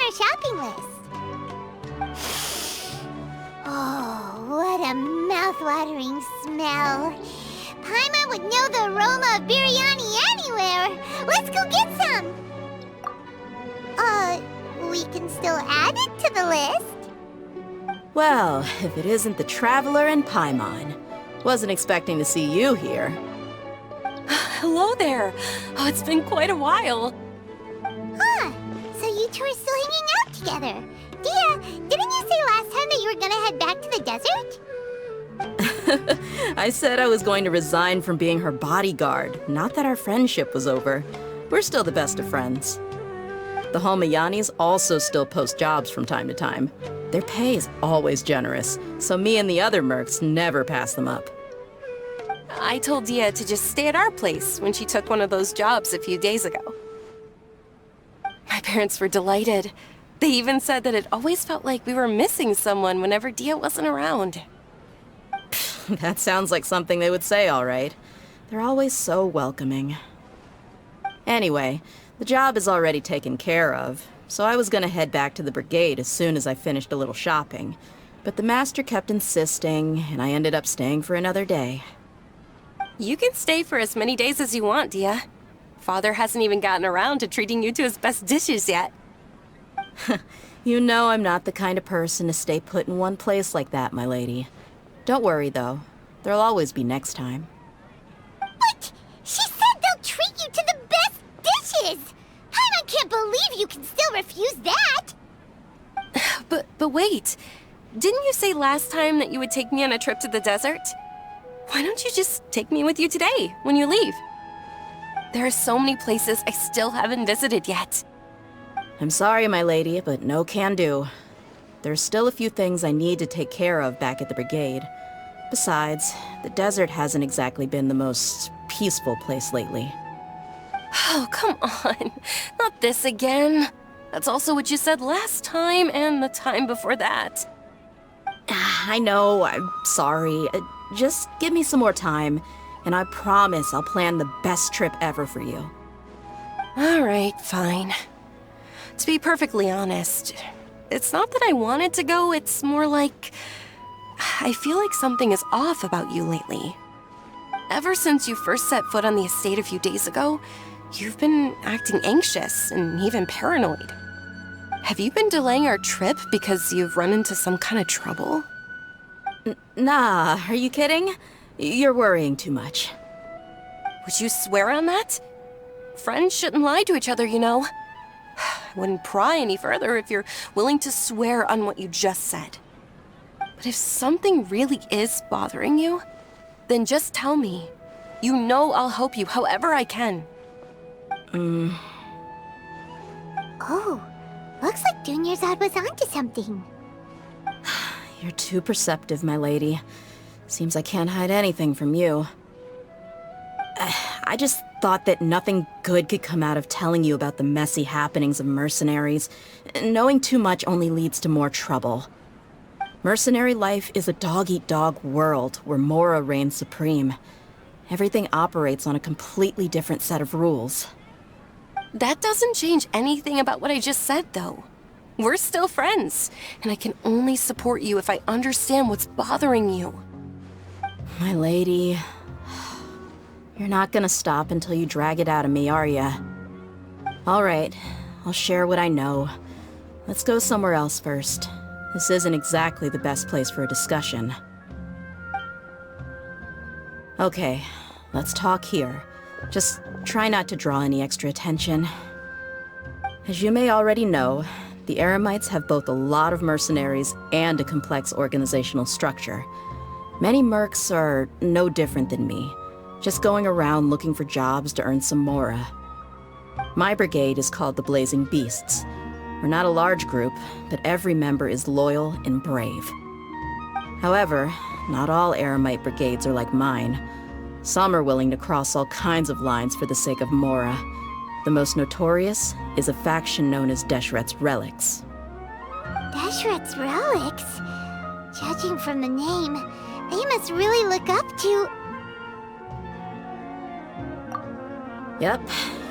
our shopping list. Oh, what a mouth-watering smell. Paimon would know the aroma of biryani anywhere. Let's go get some. We can still add it to the list. Well, if it isn't the Traveler and Paimon. Wasn't expecting to see you here. Hello there. Oh, it's been quite a while. Huh, so you two are still hanging out together. Dia, didn't you say last time that you were gonna head back to the desert? I said I was going to resign from being her bodyguard, not that our friendship was over. We're still the best of friends. The Holmayanis also still post jobs from time to time. Their pay is always generous, so me and the other mercs never pass them up. I told Dia to just stay at our place when she took one of those jobs a few days ago. My parents were delighted. They even said that it always felt like we were missing someone whenever Dia wasn't around. That sounds like something they would say, all right. They're always so welcoming. Anyway, the job is already taken care of, so I was gonna head back to the brigade as soon as I finished a little shopping. But the master kept insisting, and I ended up staying for another day. You can stay for as many days as you want, Dia. Father hasn't even gotten around to treating you to his best dishes yet. You know I'm not the kind of person to stay put in one place like that, my lady. Don't worry, though. There'll always be next time. But she said they'll treat you to the best dishes! I can't believe you can still refuse that! But wait. Didn't you say last time that you would take me on a trip to the desert? Why don't you just take me with you today, when you leave? There are so many places I still haven't visited yet. I'm sorry, my lady, but no can do. There's still a few things I need to take care of back at the brigade. Besides, the desert hasn't exactly been the most peaceful place lately. Oh, come on. Not this again. That's also what you said last time and the time before that. I know, I'm sorry. Just give me some more time, and I promise I'll plan the best trip ever for you. All right, fine. To be perfectly honest, it's not that I wanted to go, it's more like I feel like something is off about you lately. Ever since you first set foot on the estate a few days ago, you've been acting anxious and even paranoid. Have you been delaying our trip because you've run into some kind of trouble? Nah, are you kidding? You're worrying too much. Would you swear on that? Friends shouldn't lie to each other, you know. I wouldn't pry any further if you're willing to swear on what you just said. But if something really is bothering you, then just tell me. You know I'll help you however I can. Oh, looks like Dunyarzad was onto something. You're too perceptive, my lady. Seems I can't hide anything from you. I just thought that nothing good could come out of telling you about the messy happenings of mercenaries. Knowing too much only leads to more trouble. Mercenary life is a dog-eat-dog world where Mora reigns supreme. Everything operates on a completely different set of rules. That doesn't change anything about what I just said, though. We're still friends, and I can only support you if I understand what's bothering you. My lady, you're not gonna stop until you drag it out of me, are ya? All right, I'll share what I know. Let's go somewhere else first. This isn't exactly the best place for a discussion. Okay, let's talk here. Just try not to draw any extra attention. As you may already know, the Eremites have both a lot of mercenaries and a complex organizational structure. Many mercs are no different than me, just going around looking for jobs to earn some mora. My brigade is called the Blazing Beasts. We're not a large group, but every member is loyal and brave. However, not all Eremite brigades are like mine. Some are willing to cross all kinds of lines for the sake of mora. The most notorious is a faction known as Deshret's Relics. Deshret's Relics? Judging from the name, they must really look up to... Yep,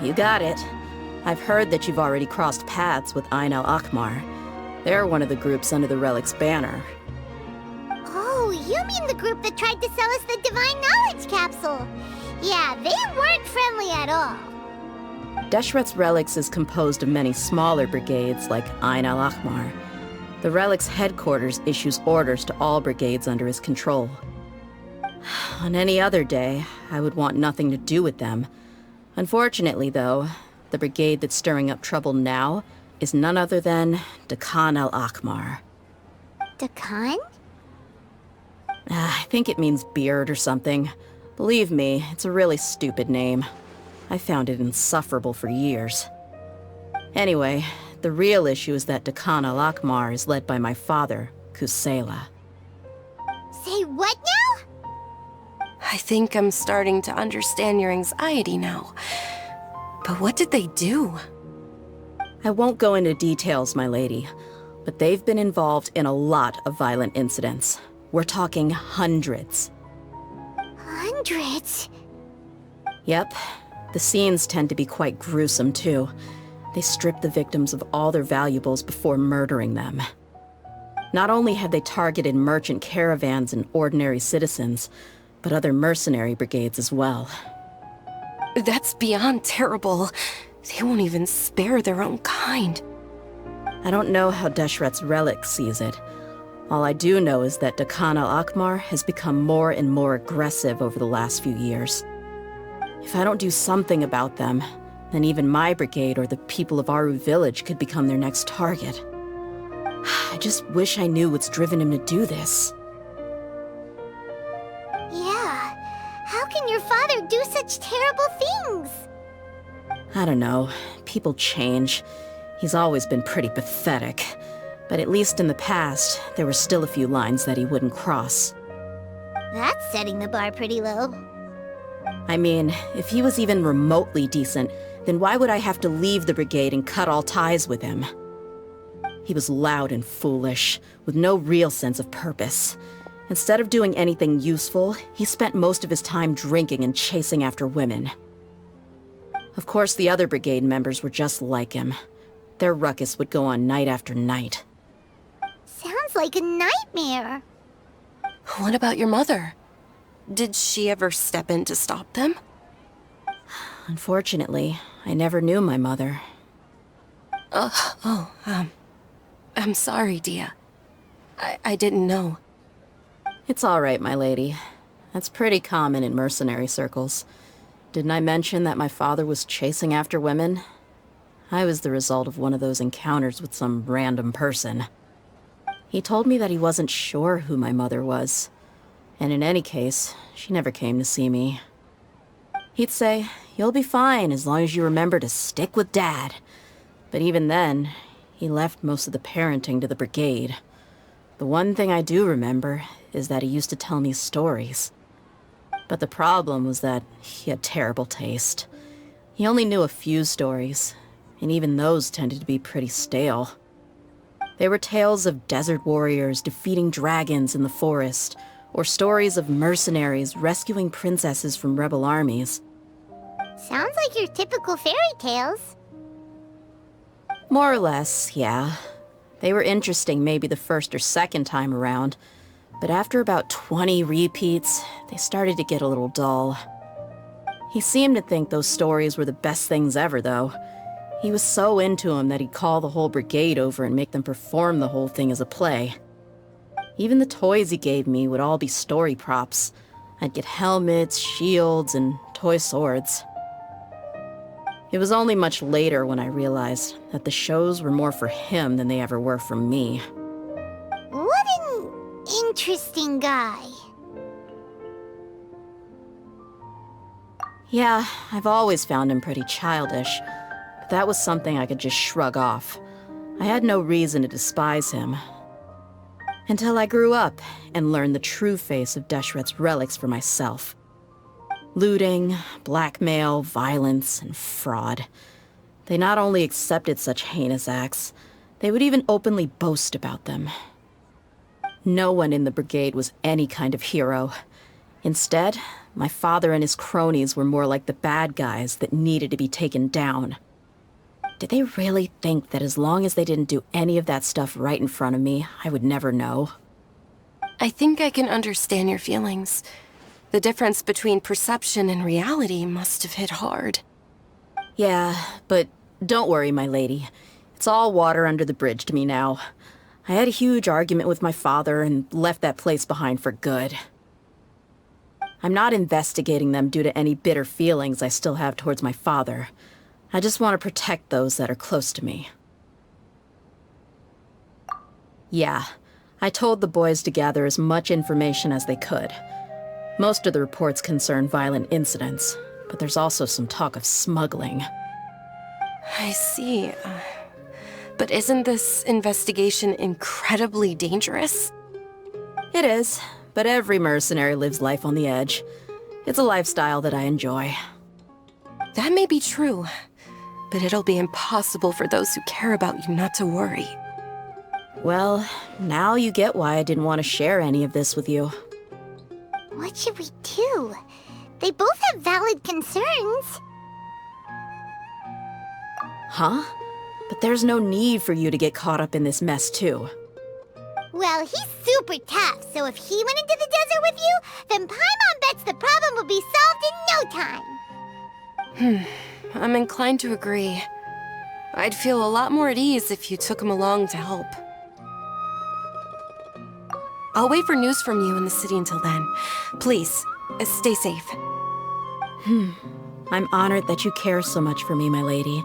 you got it. I've heard that you've already crossed paths with Ain al-Akmar. They're one of the groups under the Relic's banner. Oh, you mean the group that tried to sell us the Divine Knowledge Capsule? Yeah, they weren't friendly at all. Deshret's Relics is composed of many smaller brigades like Ain al-Akmar. The Relic's headquarters issues orders to all brigades under his control. On any other day, I would want nothing to do with them. Unfortunately, though, the brigade that's stirring up trouble now is none other than Дэхьи al-Akmar. Дэхьи? I think it means beard or something. Believe me, it's a really stupid name. I found it insufferable for years. Anyway, the real issue is that Дэхьi al-Akmar is led by my father, Kusela. Say what now? I think I'm starting to understand your anxiety now. But what did they do? I won't go into details, my lady, but they've been involved in a lot of violent incidents. We're talking hundreds. Hundreds? Yep. The scenes tend to be quite gruesome, too. They strip the victims of all their valuables before murdering them. Not only have they targeted merchant caravans and ordinary citizens, but other mercenary brigades as well. That's beyond terrible. They won't even spare their own kind. I don't know how Deshret's Relic sees it. All I do know is that Дэхьi al-Akmar has become more and more aggressive over the last few years. If I don't do something about them, then even my brigade or the people of Aru village could become their next target. I just wish I knew what's driven him to do this. Yeah. How can your father do such terrible things? I don't know. People change. He's always been pretty pathetic. But at least in the past, there were still a few lines that he wouldn't cross. That's setting the bar pretty low. I mean, if he was even remotely decent, then why would I have to leave the brigade and cut all ties with him? He was loud and foolish, with no real sense of purpose. Instead of doing anything useful, he spent most of his time drinking and chasing after women. Of course, the other brigade members were just like him. Their ruckus would go on night after night. Sounds like a nightmare. What about your mother? Did she ever step in to stop them? Unfortunately, I never knew my mother. I'm sorry, Dia. I didn't know. It's all right, my lady. That's pretty common in mercenary circles. Didn't I mention that my father was chasing after women? I was the result of one of those encounters with some random person. He told me that he wasn't sure who my mother was. And in any case, she never came to see me. He'd say, "You'll be fine as long as you remember to stick with Dad." But even then, he left most of the parenting to the brigade. The one thing I do remember is that he used to tell me stories. But the problem was that he had terrible taste. He only knew a few stories, and even those tended to be pretty stale. They were tales of desert warriors defeating dragons in the forest, or stories of mercenaries rescuing princesses from rebel armies. Sounds like your typical fairy tales. More or less, yeah. They were interesting maybe the first or second time around, but after about 20 repeats, they started to get a little dull. He seemed to think those stories were the best things ever, though. He was so into them that he'd call the whole brigade over and make them perform the whole thing as a play. Even the toys he gave me would all be story props. I'd get helmets, shields, and toy swords. It was only much later when I realized that the shows were more for him than they ever were for me. What an interesting guy. Yeah, I've always found him pretty childish, but that was something I could just shrug off. I had no reason to despise him. Until I grew up and learned the true face of Deshret's Relics for myself. Looting, blackmail, violence, and fraud. They not only accepted such heinous acts, they would even openly boast about them. No one in the brigade was any kind of hero. Instead, my father and his cronies were more like the bad guys that needed to be taken down. Did they really think that as long as they didn't do any of that stuff right in front of me, I would never know? I think I can understand your feelings. The difference between perception and reality must have hit hard. Yeah, but don't worry, my lady. It's all water under the bridge to me now. I had a huge argument with my father and left that place behind for good. I'm not investigating them due to any bitter feelings I still have towards my father. I just want to protect those that are close to me. Yeah, I told the boys to gather as much information as they could. Most of the reports concern violent incidents, but there's also some talk of smuggling. I see. But isn't this investigation incredibly dangerous? It is, but every mercenary lives life on the edge. It's a lifestyle that I enjoy. That may be true, but it'll be impossible for those who care about you not to worry. Well, now you get why I didn't want to share any of this with you. What should we do? They both have valid concerns. Huh? But there's no need for you to get caught up in this mess, too. Well, he's super tough, so if he went into the desert with you, then Paimon bets the problem will be solved in no time. I'm inclined to agree. I'd feel a lot more at ease if you took him along to help. I'll wait for news from you in the city until then. Please, stay safe. I'm honored that you care so much for me, my lady.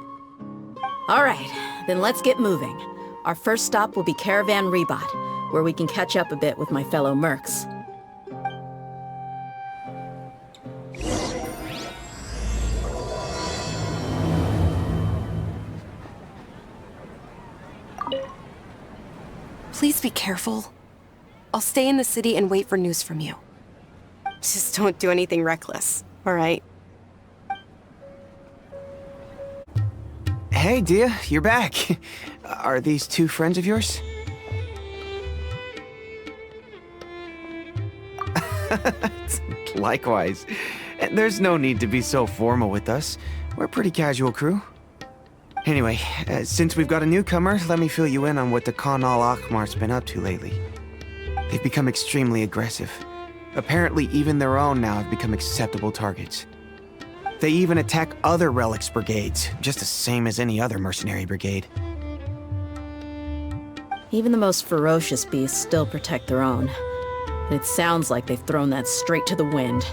All right, then let's get moving. Our first stop will be Caravan Rebot, where we can catch up a bit with my fellow mercs. Please be careful. I'll stay in the city and wait for news from you. Just don't do anything reckless, all right? Hey, Dia, you're back. Are these two friends of yours? Likewise. There's no need to be so formal with us. We're a pretty casual crew. Anyway, since we've got a newcomer, let me fill you in on what the Khan al-Ahmar's been up to lately. They've become extremely aggressive. Apparently, even their own now have become acceptable targets. They even attack other relics brigades, just the same as any other mercenary brigade. Even the most ferocious beasts still protect their own. And it sounds like they've thrown that straight to the wind.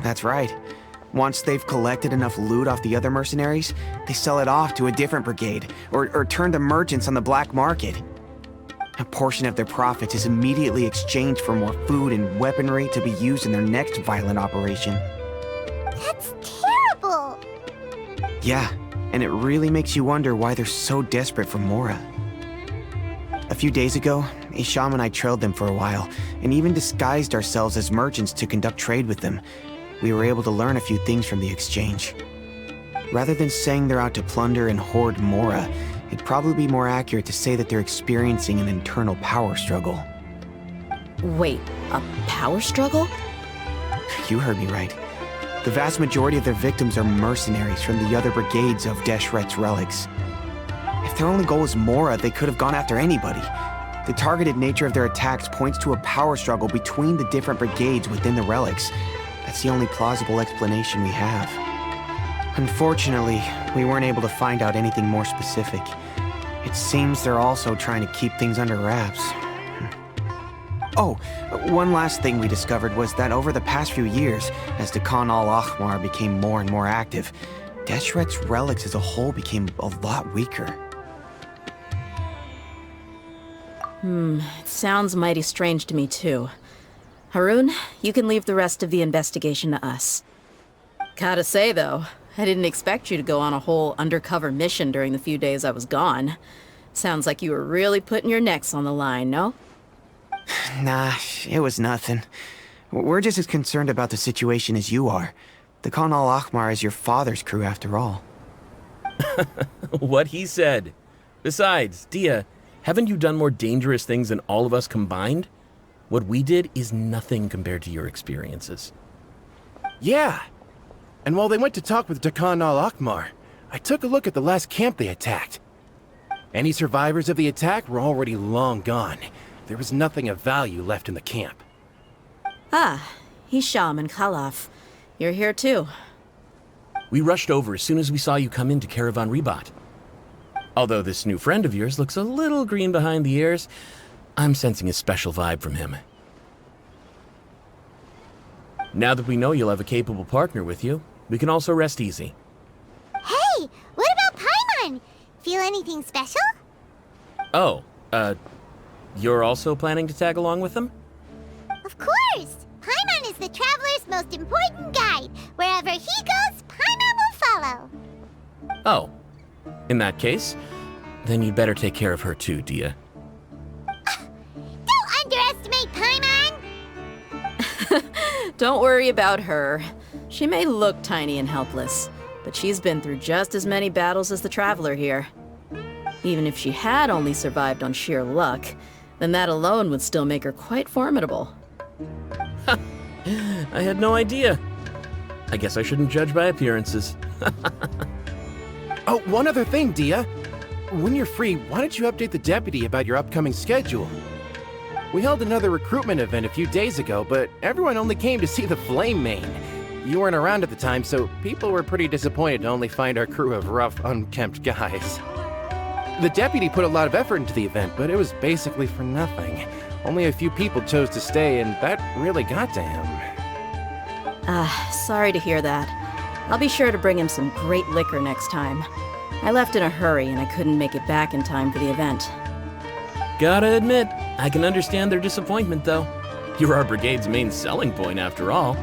That's right. Once they've collected enough loot off the other mercenaries, they sell it off to a different brigade, or turn to merchants on the black market. A portion of their profits is immediately exchanged for more food and weaponry to be used in their next violent operation. That's terrible! Yeah, and it really makes you wonder why they're so desperate for Mora. A few days ago, Isham and I trailed them for a while, and even disguised ourselves as merchants to conduct trade with them. We were able to learn a few things from the exchange. Rather than saying they're out to plunder and hoard Mora, it'd probably be more accurate to say that they're experiencing an internal power struggle. Wait, a power struggle? You heard me right. The vast majority of their victims are mercenaries from the other brigades of Deshret's relics. If their only goal was Mora, they could have gone after anybody. The targeted nature of their attacks points to a power struggle between the different brigades within the relics. That's the only plausible explanation we have. Unfortunately, we weren't able to find out anything more specific. It seems they're also trying to keep things under wraps. Oh, one last thing we discovered was that over the past few years, as the Khan al-Ahmar became more and more active, Deshret's relics as a whole became a lot weaker. It sounds mighty strange to me, too. Harun, you can leave the rest of the investigation to us. Gotta say, though, I didn't expect you to go on a whole undercover mission during the few days I was gone. Sounds like you were really putting your necks on the line, no? Nah, it was nothing. We're just as concerned about the situation as you are. The Khan al-Ahmar is your father's crew, after all. What he said. Besides, Dia, haven't you done more dangerous things than all of us combined? What we did is nothing compared to your experiences. Yeah. And while they went to talk with Khan al-Ahmar, I took a look at the last camp they attacked. Any survivors of the attack were already long gone. There was nothing of value left in the camp. Ah, Hisham and Khalaf. You're here too. We rushed over as soon as we saw you come into Caravan Ribat. Although this new friend of yours looks a little green behind the ears, I'm sensing a special vibe from him. Now that we know you'll have a capable partner with you, we can also rest easy. Hey, what about Paimon? Feel anything special? Oh, you're also planning to tag along with them? Of course! Paimon is the traveler's most important guide. Wherever he goes, Paimon will follow. Oh, in that case, then you'd better take care of her too, Dia. Don't underestimate Paimon! Don't worry about her. She may look tiny and helpless, but she's been through just as many battles as the traveler here. Even if she had only survived on sheer luck, then that alone would still make her quite formidable. I had no idea. I guess I shouldn't judge by appearances. Oh, one other thing, Dia. When you're free, why don't you update the deputy about your upcoming schedule? We held another recruitment event a few days ago, but everyone only came to see the Flame Main. You weren't around at the time, so people were pretty disappointed to only find our crew of rough, unkempt guys. The deputy put a lot of effort into the event, but it was basically for nothing. Only a few people chose to stay, and that really got to him. Sorry to hear that. I'll be sure to bring him some great liquor next time. I left in a hurry and I couldn't make it back in time for the event. Gotta admit, I can understand their disappointment, though. You're our brigade's main selling point, after all.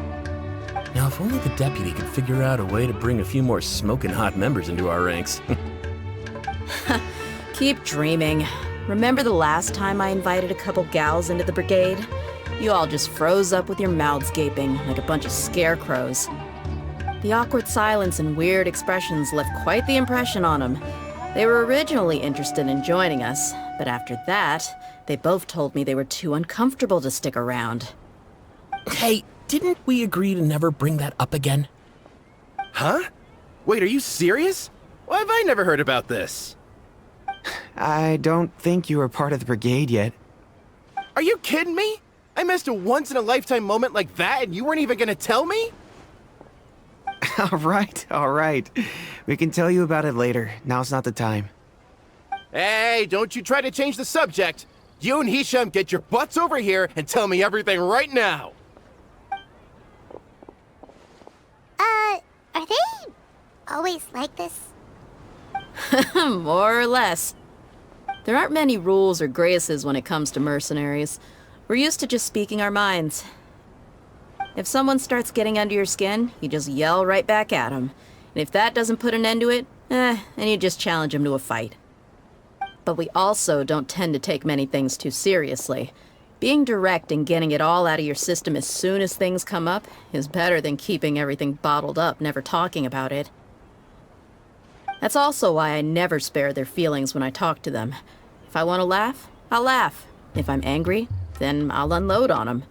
Now, if only the deputy could figure out a way to bring a few more smoking hot members into our ranks. Keep dreaming. Remember the last time I invited a couple gals into the brigade? You all just froze up with your mouths gaping like a bunch of scarecrows. The awkward silence and weird expressions left quite the impression on them. They were originally interested in joining us, but after that, they both told me they were too uncomfortable to stick around. Hey, didn't we agree to never bring that up again? Huh? Wait, are you serious? Why have I never heard about this? I don't think you were part of the brigade yet. Are you kidding me? I missed a once-in-a-lifetime moment like that and you weren't even gonna tell me? All right. We can tell you about it later. Now's not the time. Hey, don't you try to change the subject. You and Hisham get your butts over here and tell me everything right now. Are they always like this? More or less. There aren't many rules or graces when it comes to mercenaries. We're used to just speaking our minds. If someone starts getting under your skin, you just yell right back at them. And if that doesn't put an end to it, then you just challenge them to a fight. But we also don't tend to take many things too seriously. Being direct and getting it all out of your system as soon as things come up is better than keeping everything bottled up, never talking about it. That's also why I never spare their feelings when I talk to them. If I want to laugh, I'll laugh. If I'm angry, then I'll unload on them.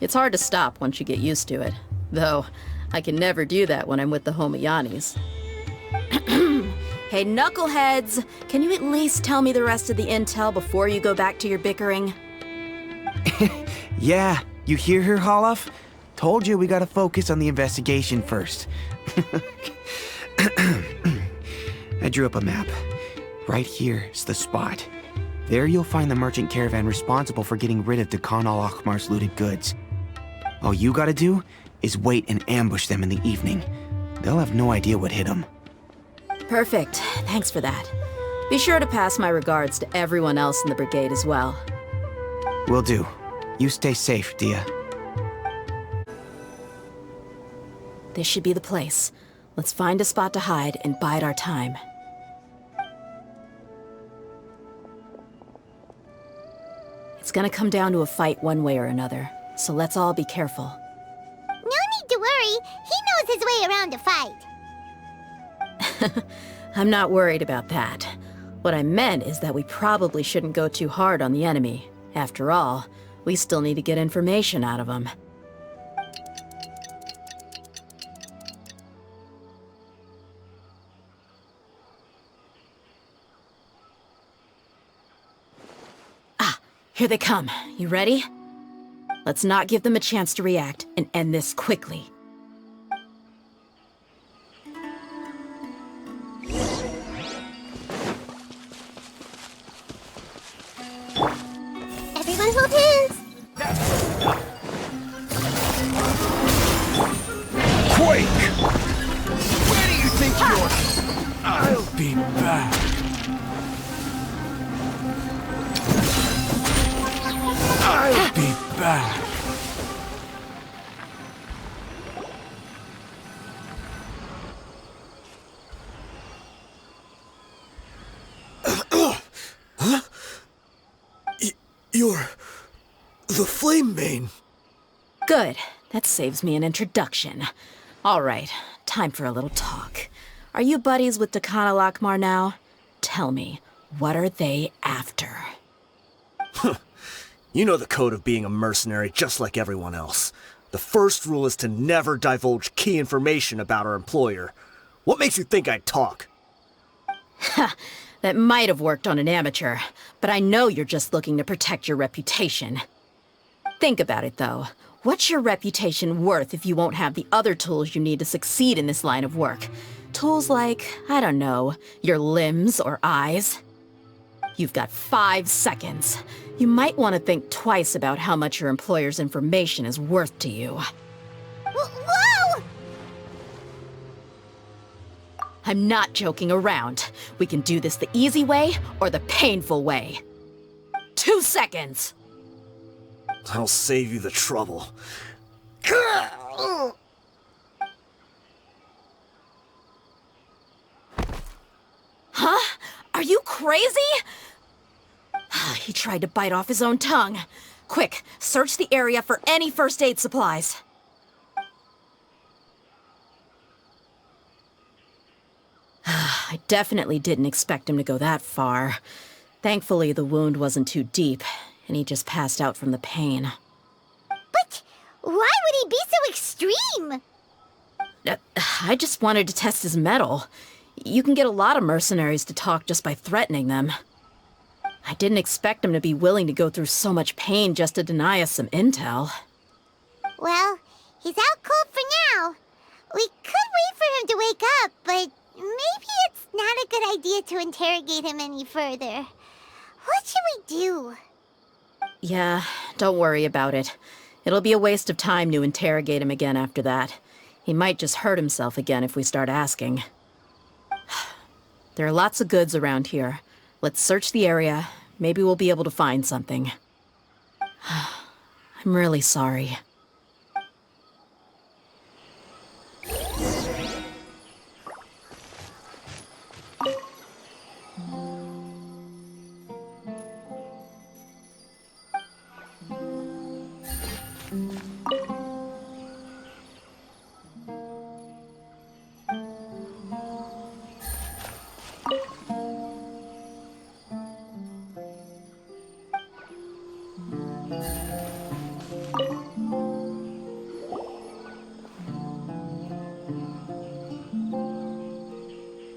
It's hard to stop once you get used to it. Though, I can never do that when I'm with the Homayanis. Hey, knuckleheads! Can you at least tell me the rest of the intel before you go back to your bickering? Yeah, you hear her, Holloff? Told you we gotta focus on the investigation first. I drew up a map. Right here is the spot. There you'll find the merchant caravan responsible for getting rid of Dakan al-Akhmar's looted goods. All you gotta do is wait and ambush them in the evening. They'll have no idea what hit them. Perfect. Thanks for that. Be sure to pass my regards to everyone else in the brigade as well. Will do. You stay safe, Dia. This should be the place. Let's find a spot to hide and bide our time. It's gonna come down to a fight one way or another, so let's all be careful. No need to worry. He knows his way around a fight. I'm not worried about that. What I meant is that we probably shouldn't go too hard on the enemy. After all, we still need to get information out of them. Here they come. You ready? Let's not give them a chance to react and end this quickly. Everyone hold hands. Quake! Where do you think you're... I'll be back. I'll be back. Huh? You're... the Flame Mane. Good. That saves me an introduction. All right, time for a little talk. Are you buddies with Dakana Lakmar now? Tell me, what are they after? You know the code of being a mercenary just like everyone else. The first rule is to never divulge key information about our employer. What makes you think I'd talk? Ha! That might have worked on an amateur, but I know you're just looking to protect your reputation. Think about it, though. What's your reputation worth if you won't have the other tools you need to succeed in this line of work? Tools like, I don't know, your limbs or eyes? You've got 5 seconds. You might want to think twice about how much your employer's information is worth to you. Whoa! I'm not joking around. We can do this the easy way or the painful way. 2 seconds! I'll save you the trouble. Huh? Are you crazy? He tried to bite off his own tongue. Quick, search the area for any first aid supplies. I definitely didn't expect him to go that far. Thankfully, the wound wasn't too deep, and he just passed out from the pain. But why would he be so extreme? I just wanted to test his mettle. You can get a lot of mercenaries to talk just by threatening them. I didn't expect him to be willing to go through so much pain just to deny us some intel. Well, he's out cold for now. We could wait for him to wake up, but maybe it's not a good idea to interrogate him any further. What should we do? Yeah, don't worry about it. It'll be a waste of time to interrogate him again after that. He might just hurt himself again if we start asking. There are lots of goods around here. Let's search the area. Maybe we'll be able to find something. I'm really sorry.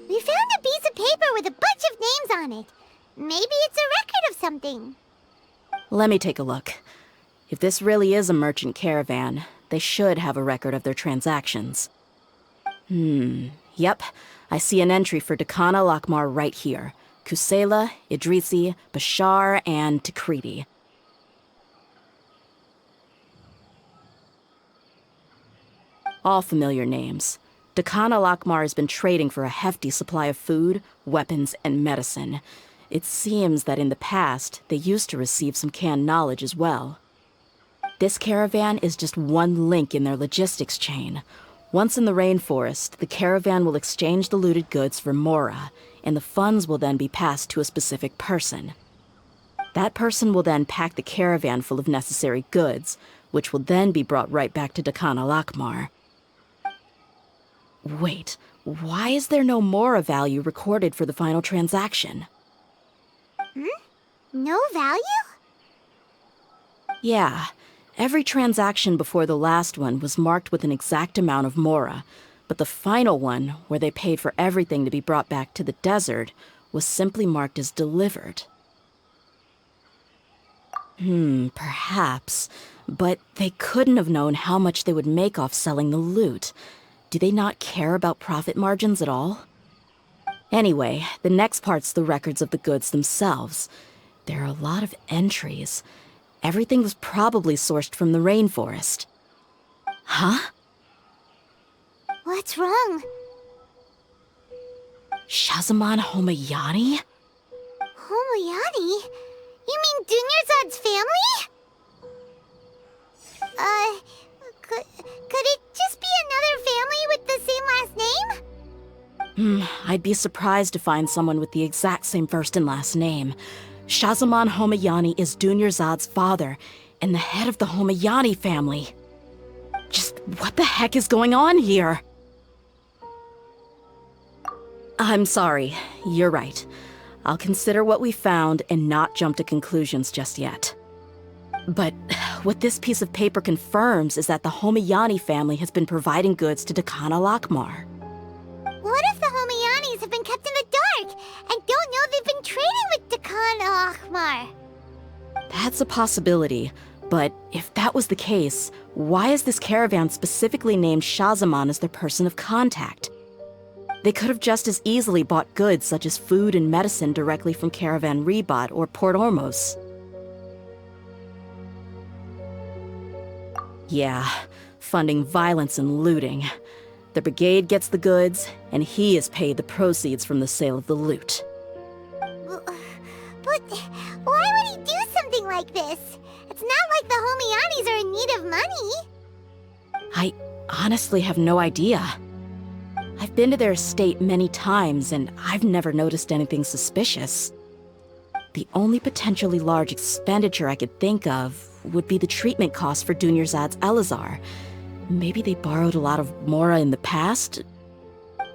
We found a piece of paper with a bunch of names on it. Maybe it's a record of something. Let me take a look. If this really is a merchant caravan, they should have a record of their transactions. Yep. I see an entry for Dakana Lakmar right here. Kusela, Idrisi, Bashar, and Takriti. All familiar names. Dakana Lakmar has been trading for a hefty supply of food, weapons, and medicine. It seems that in the past, they used to receive some canned knowledge as well. This caravan is just one link in their logistics chain. Once in the rainforest, the caravan will exchange the looted goods for Mora, and the funds will then be passed to a specific person. That person will then pack the caravan full of necessary goods, which will then be brought right back to Dakana Lakmar. Wait, why is there no Mora value recorded for the final transaction? No value? Yeah, every transaction before the last one was marked with an exact amount of Mora, but the final one, where they paid for everything to be brought back to the desert, was simply marked as delivered. Perhaps. But they couldn't have known how much they would make off selling the loot. Do they not care about profit margins at all? Anyway, the next part's the records of the goods themselves. There are a lot of entries. Everything was probably sourced from the rainforest. Huh? What's wrong? Shazamon Homayani? Homayani? You mean Dunyarzad's family? Could it just be another family with the same last name? I'd be surprised to find someone with the exact same first and last name. Shazamon Homayani is Dunyarzad's father, and the head of the Homayani family. Just what the heck is going on here? I'm sorry, you're right. I'll consider what we found and not jump to conclusions just yet. But what this piece of paper confirms is that the Homayani family has been providing goods to Dakan al-Akmar. What if the Homayanis have been kept in the dark and don't know they've been trading with Dakan al-Akmar? That's a possibility, but if that was the case, why is this caravan specifically named Shazamon as their person of contact? They could have just as easily bought goods such as food and medicine directly from Caravan Ribat or Port Ormos. Yeah, funding violence and looting. The brigade gets the goods, and he is paid the proceeds from the sale of the loot. But why would he do something like this? It's not like the Homayanis are in need of money. I honestly have no idea. I've been to their estate many times, and I've never noticed anything suspicious. The only potentially large expenditure I could think of would be the treatment costs for Dunyarzad's Elazar. Maybe they borrowed a lot of Mora in the past?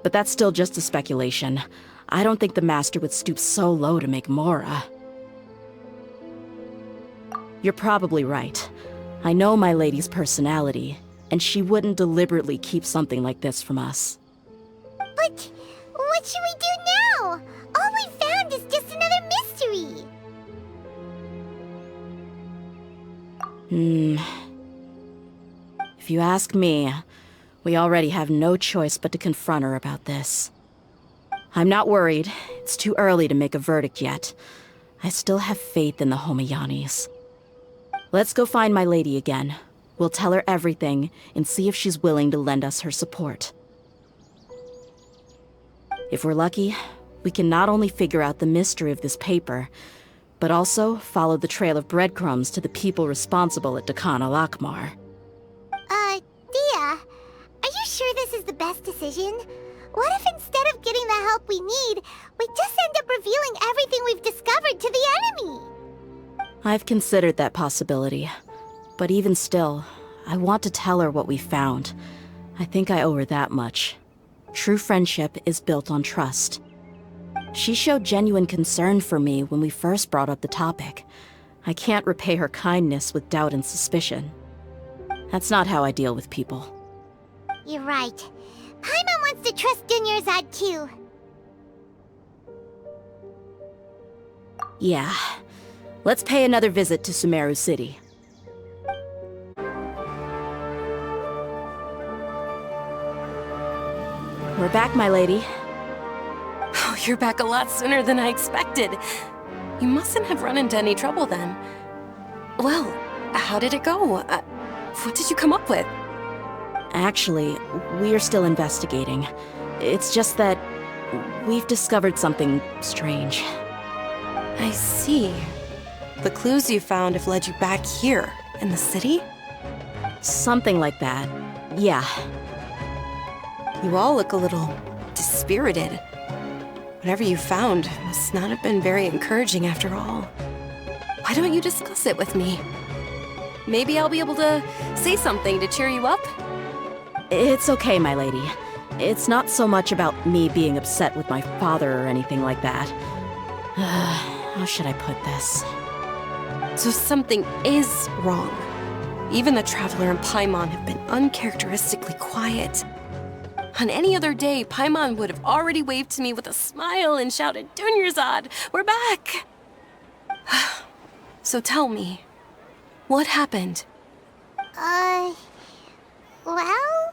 But that's still just a speculation. I don't think the Master would stoop so low to make Mora. You're probably right. I know my lady's personality, and she wouldn't deliberately keep something like this from us. But what should we do now? All we found is just another mystery. If you ask me, we already have no choice but to confront her about this. I'm not worried. It's too early to make a verdict yet. I still have faith in the Homayanis. Let's go find my lady again. We'll tell her everything and see if she's willing to lend us her support. If we're lucky, we can not only figure out the mystery of this paper, but also follow the trail of breadcrumbs to the people responsible at Dakan al-Akmar. Dia, are you sure this is the best decision? What if instead of getting the help we need, we just end up revealing everything we've discovered to the enemy? I've considered that possibility, but even still, I want to tell her what we found. I think I owe her that much. True friendship is built on trust. She showed genuine concern for me when we first brought up the topic. I can't repay her kindness with doubt and suspicion. That's not how I deal with people. You're right. Paimon wants to trust Dunyarzad too. Yeah. Let's pay another visit to Sumeru City. We're back, my lady. Oh, you're back a lot sooner than I expected. You mustn't have run into any trouble then. Well, how did it go? What did you come up with? Actually, we're still investigating. It's just that we've discovered something strange. I see. The clues you found have led you back here, in the city? Something like that. Yeah. You all look a little dispirited. Whatever you found must not have been very encouraging after all. Why don't you discuss it with me? Maybe I'll be able to say something to cheer you up? It's okay, my lady. It's not so much about me being upset with my father or anything like that. How should I put this? So something is wrong. Even the Traveler and Paimon have been uncharacteristically quiet. On any other day, Paimon would have already waved to me with a smile and shouted, "Dunyarzad, we're back!" So tell me, What happened? Well?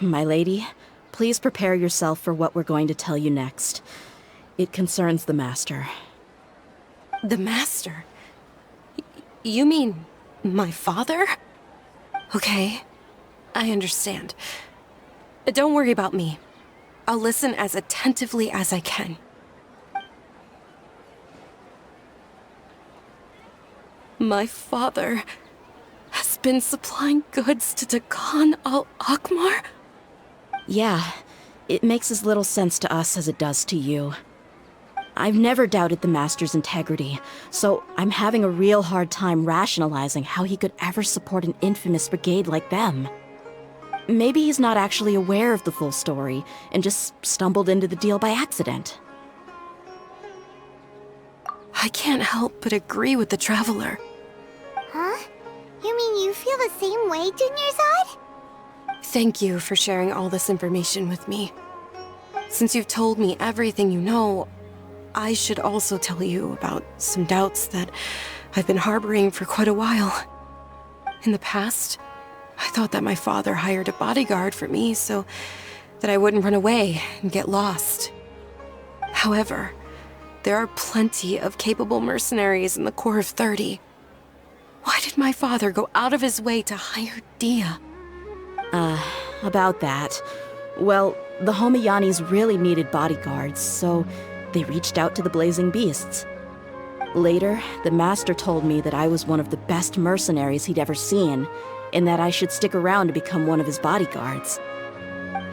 My lady, please prepare yourself for what we're going to tell you next. It concerns the Master. The Master? You mean my father? Okay, I understand. Don't worry about me. I'll listen as attentively as I can. My father has been supplying goods to Dakan al-Akmar? Yeah, it makes as little sense to us as it does to you. I've never doubted the Master's integrity, so I'm having a real hard time rationalizing how he could ever support an infamous brigade like them. Maybe he's not actually aware of the full story and just stumbled into the deal by accident. I can't help but agree with the Traveler. Huh? You mean you feel the same way, Dunyarzad? Thank you for sharing all this information with me. Since you've told me everything you know, I should also tell you about some doubts that I've been harboring for quite a while. In the past, I thought that my father hired a bodyguard for me so that I wouldn't run away and get lost. However, there are plenty of capable mercenaries in the Corps of 30. Why did my father go out of his way to hire Dia? About that. Well, the Homayanis really needed bodyguards, so they reached out to the Blazing Beasts. Later, the Master told me that I was one of the best mercenaries he'd ever seen, and that I should stick around to become one of his bodyguards.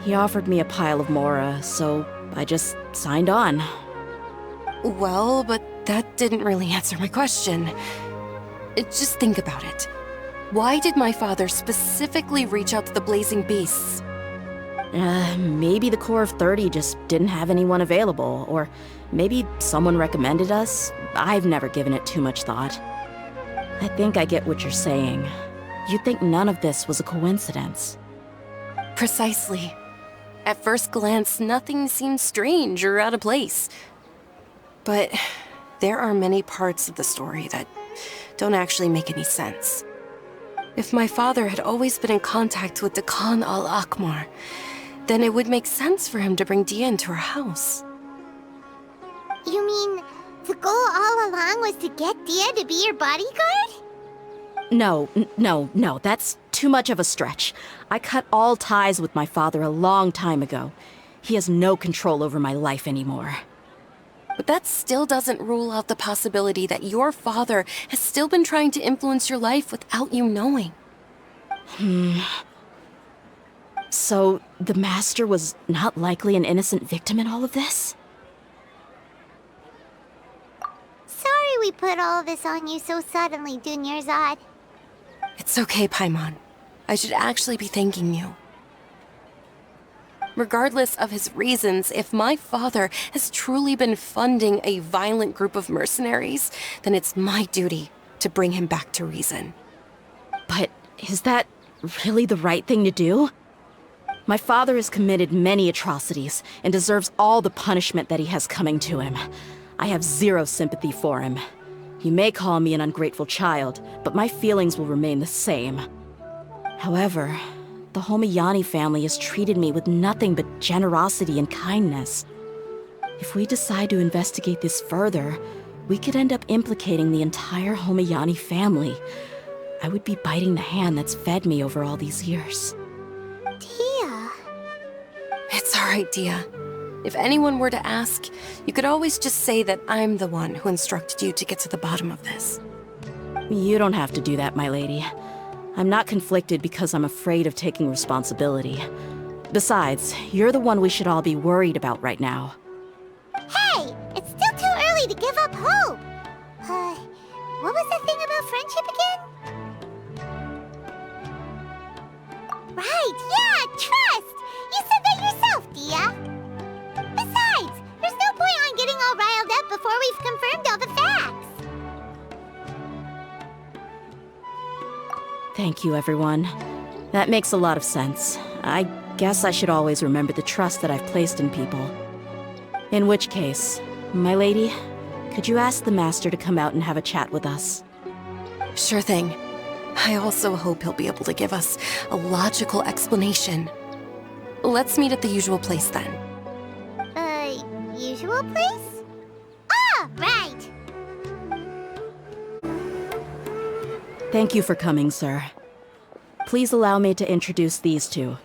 He offered me a pile of Mora, so I just signed on. Well, but that didn't really answer my question. Just think about it. Why did my father specifically reach out to the Blazing Beasts? Maybe the Corps of 30 just didn't have anyone available, or maybe someone recommended us. I've never given it too much thought. I think I get what you're saying. You think none of this was a coincidence. Precisely. At first glance, nothing seems strange or out of place. But there are many parts of the story that don't actually make any sense. If my father had always been in contact with Dakan al-Akmar, then it would make sense for him to bring Dia into our house. You mean the goal all along was to get Dia to be your bodyguard? No, that's too much of a stretch. I cut all ties with my father a long time ago. He has no control over my life anymore. But that still doesn't rule out the possibility that your father has still been trying to influence your life without you knowing. So, the Master was not likely an innocent victim in all of this? Sorry we put all of this on you so suddenly, Dunyarzad. It's okay, Paimon. I should actually be thanking you. Regardless of his reasons, if my father has truly been funding a violent group of mercenaries, then it's my duty to bring him back to reason. But is that really the right thing to do? My father has committed many atrocities and deserves all the punishment that he has coming to him. I have zero sympathy for him. You may call me an ungrateful child, but my feelings will remain the same. However, the Homayani family has treated me with nothing but generosity and kindness. If we decide to investigate this further, we could end up implicating the entire Homayani family. I would be biting the hand that's fed me over all these years. Dia. It's all right, Dia. If anyone were to ask, you could always just say that I'm the one who instructed you to get to the bottom of this. You don't have to do that, my lady. I'm not conflicted because I'm afraid of taking responsibility. Besides, you're the one we should all be worried about right now. Hey! It's still too early to give up hope! What was the thing about friendship again? Right, yeah, trust! You said that yourself, Dia! Besides, there's no point on getting all riled up before we've confirmed all the facts! Thank you, everyone. That makes a lot of sense. I guess I should always remember the trust that I've placed in people. In which case, my lady, could you ask the Master to come out and have a chat with us? Sure thing. I also hope he'll be able to give us a logical explanation. Let's meet at the usual place then. Usual place? Oh, right! Thank you for coming, sir. Please allow me to introduce these two.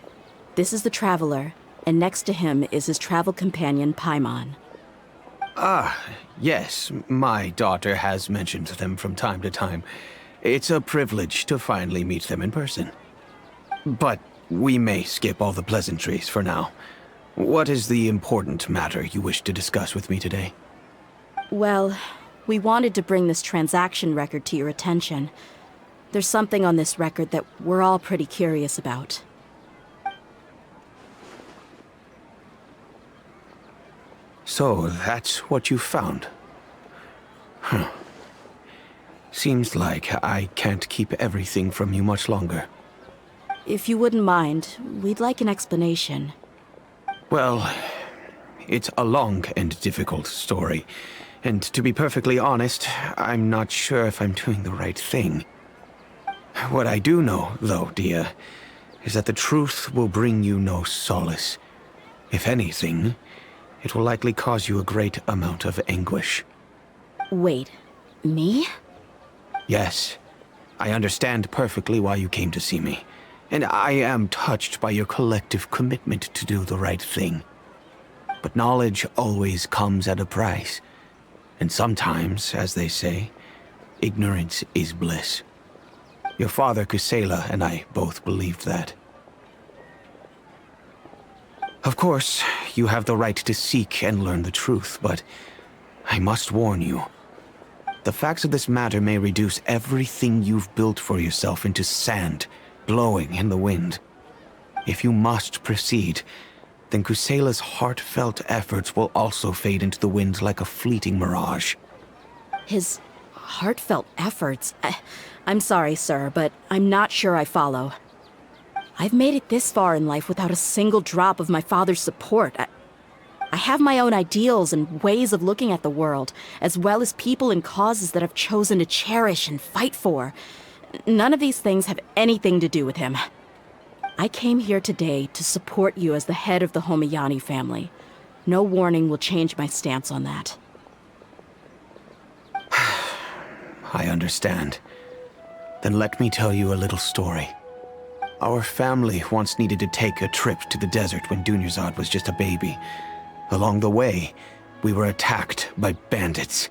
This is the Traveler, and next to him is his travel companion, Paimon. Ah, yes, my daughter has mentioned them from time to time. It's a privilege to finally meet them in person. But we may skip all the pleasantries for now. What is the important matter you wish to discuss with me today? Well, we wanted to bring this transaction record to your attention. There's something on this record that we're all pretty curious about. So, that's what you found? Huh. Seems like I can't keep everything from you much longer. If you wouldn't mind, we'd like an explanation. Well, it's a long and difficult story. And to be perfectly honest, I'm not sure if I'm doing the right thing. What I do know, though, Dia, is that the truth will bring you no solace. If anything, it will likely cause you a great amount of anguish. Wait, me? Yes, I understand perfectly why you came to see me. And I am touched by your collective commitment to do the right thing. But knowledge always comes at a price. And sometimes, as they say, ignorance is bliss. Your father, Kusela, and I both believed that. Of course, you have the right to seek and learn the truth, but I must warn you. The facts of this matter may reduce everything you've built for yourself into sand, blowing in the wind. If you must proceed, then Kusela's heartfelt efforts will also fade into the wind like a fleeting mirage. His heartfelt efforts? I'm sorry, sir, but I'm not sure I follow. I've made it this far in life without a single drop of my father's support. I have my own ideals and ways of looking at the world, as well as people and causes that I've chosen to cherish and fight for. None of these things have anything to do with him. I came here today to support you as the head of the Homiyani family. No warning will change my stance on that. I understand. Then let me tell you a little story. Our family once needed to take a trip to the desert when Dunyarzad was just a baby. Along the way, we were attacked by bandits.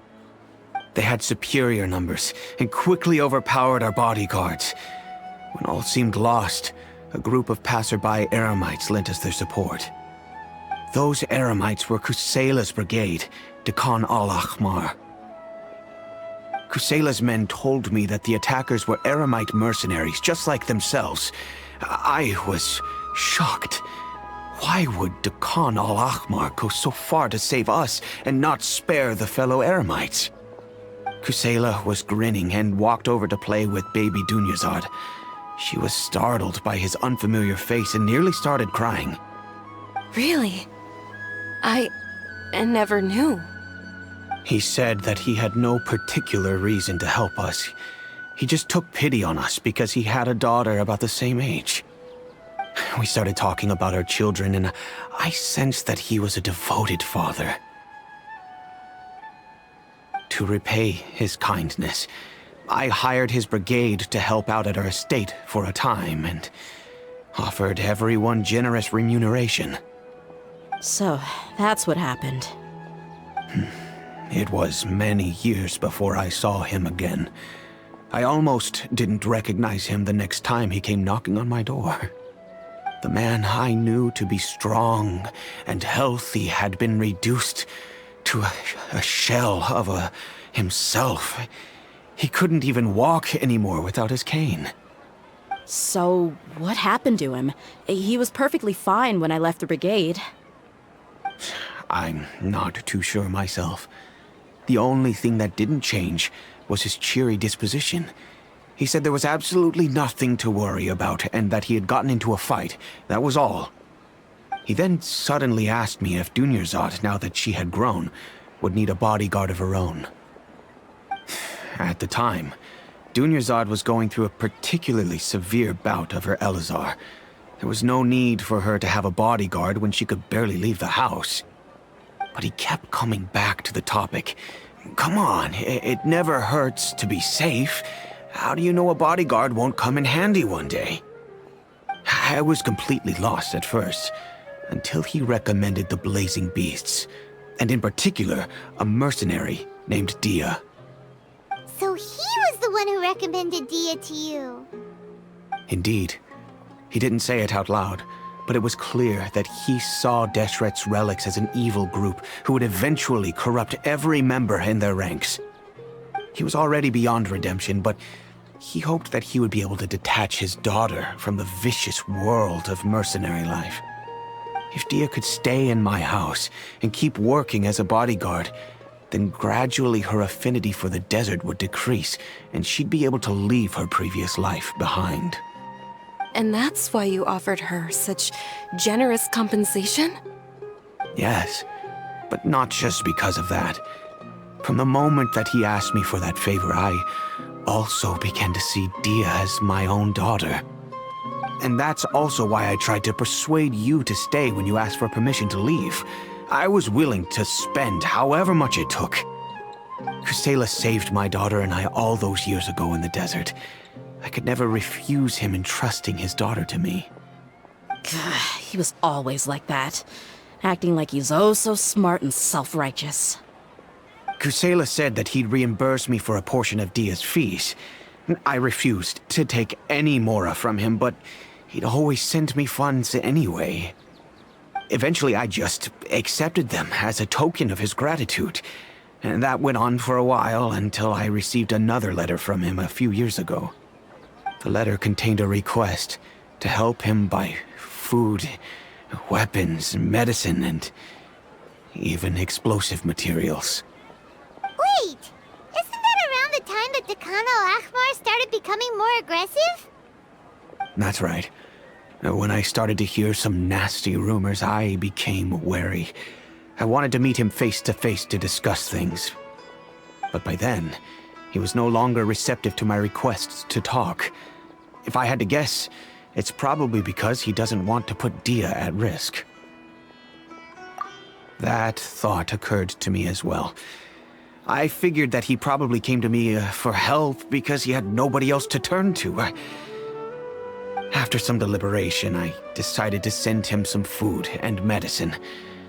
They had superior numbers and quickly overpowered our bodyguards. When all seemed lost, a group of passerby Eremites lent us their support. Those Eremites were Kusela's brigade, Dekan al-Ahmar. Kusela's men told me that the attackers were Eremite mercenaries, just like themselves. I was shocked. Why would Dekan al-Ahmar go so far to save us and not spare the fellow Eremites? Kusela was grinning and walked over to play with baby Dunyarzad. She was startled by his unfamiliar face and nearly started crying. Really? I never knew. He said that he had no particular reason to help us. He just took pity on us because he had a daughter about the same age. We started talking about our children, and I sensed that he was a devoted father. To repay his kindness, I hired his brigade to help out at our estate for a time, and offered everyone generous remuneration. So, that's what happened. It was many years before I saw him again. I almost didn't recognize him the next time he came knocking on my door. The man I knew to be strong and healthy had been reduced to a shell of himself. He couldn't even walk anymore without his cane. So, what happened to him? He was perfectly fine when I left the brigade. I'm not too sure myself. The only thing that didn't change was his cheery disposition. He said there was absolutely nothing to worry about and that he had gotten into a fight. That was all. He then suddenly asked me if Dunyarzad, now that she had grown, would need a bodyguard of her own. At the time, Dunyarzad was going through a particularly severe bout of her Elazar. There was no need for her to have a bodyguard when she could barely leave the house. But he kept coming back to the topic. Come on, it never hurts to be safe. How do you know a bodyguard won't come in handy one day? I was completely lost at first, until he recommended the Blazing Beasts, and in particular, a mercenary named Dia. So he was the one who recommended Dia to you. Indeed. He didn't say it out loud, but it was clear that he saw Deshret's relics as an evil group who would eventually corrupt every member in their ranks. He was already beyond redemption, but he hoped that he would be able to detach his daughter from the vicious world of mercenary life. If Dia could stay in my house and keep working as a bodyguard, then gradually her affinity for the desert would decrease, and she'd be able to leave her previous life behind. And that's why you offered her such generous compensation? Yes, but not just because of that. From the moment that he asked me for that favor, I also began to see Dia as my own daughter. And that's also why I tried to persuade you to stay when you asked for permission to leave. I was willing to spend however much it took. Kusela saved my daughter and I all those years ago in the desert. I could never refuse him entrusting his daughter to me. He was always like that, acting like he's oh so smart and self-righteous. Kusela said that he'd reimburse me for a portion of Dia's fees. I refused to take any mora from him, but he'd always send me funds anyway. Eventually, I just accepted them as a token of his gratitude. And that went on for a while until I received another letter from him a few years ago. The letter contained a request to help him buy food, weapons, medicine, and even explosive materials. Wait! Isn't that around the time that Decano Akhmar started becoming more aggressive? That's right. When I started to hear some nasty rumors, I became wary. I wanted to meet him face to face to discuss things. But by then, he was no longer receptive to my requests to talk. If I had to guess, it's probably because he doesn't want to put Dia at risk. That thought occurred to me as well. I figured that he probably came to me for help because he had nobody else to turn to. After some deliberation, I decided to send him some food and medicine.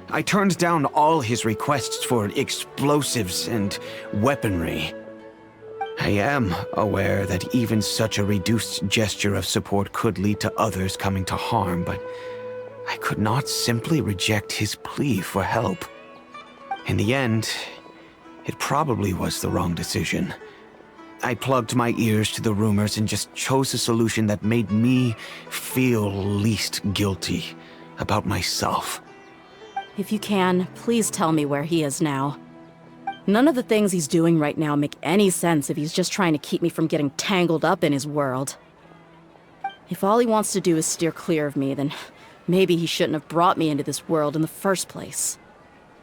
I turned down all his requests for explosives and weaponry. I am aware that even such a reduced gesture of support could lead to others coming to harm, but I could not simply reject his plea for help. In the end, it probably was the wrong decision. I plugged my ears to the rumors and just chose a solution that made me feel least guilty about myself. If you can, please tell me where he is now. None of the things he's doing right now make any sense if he's just trying to keep me from getting tangled up in his world. If all he wants to do is steer clear of me, then maybe he shouldn't have brought me into this world in the first place.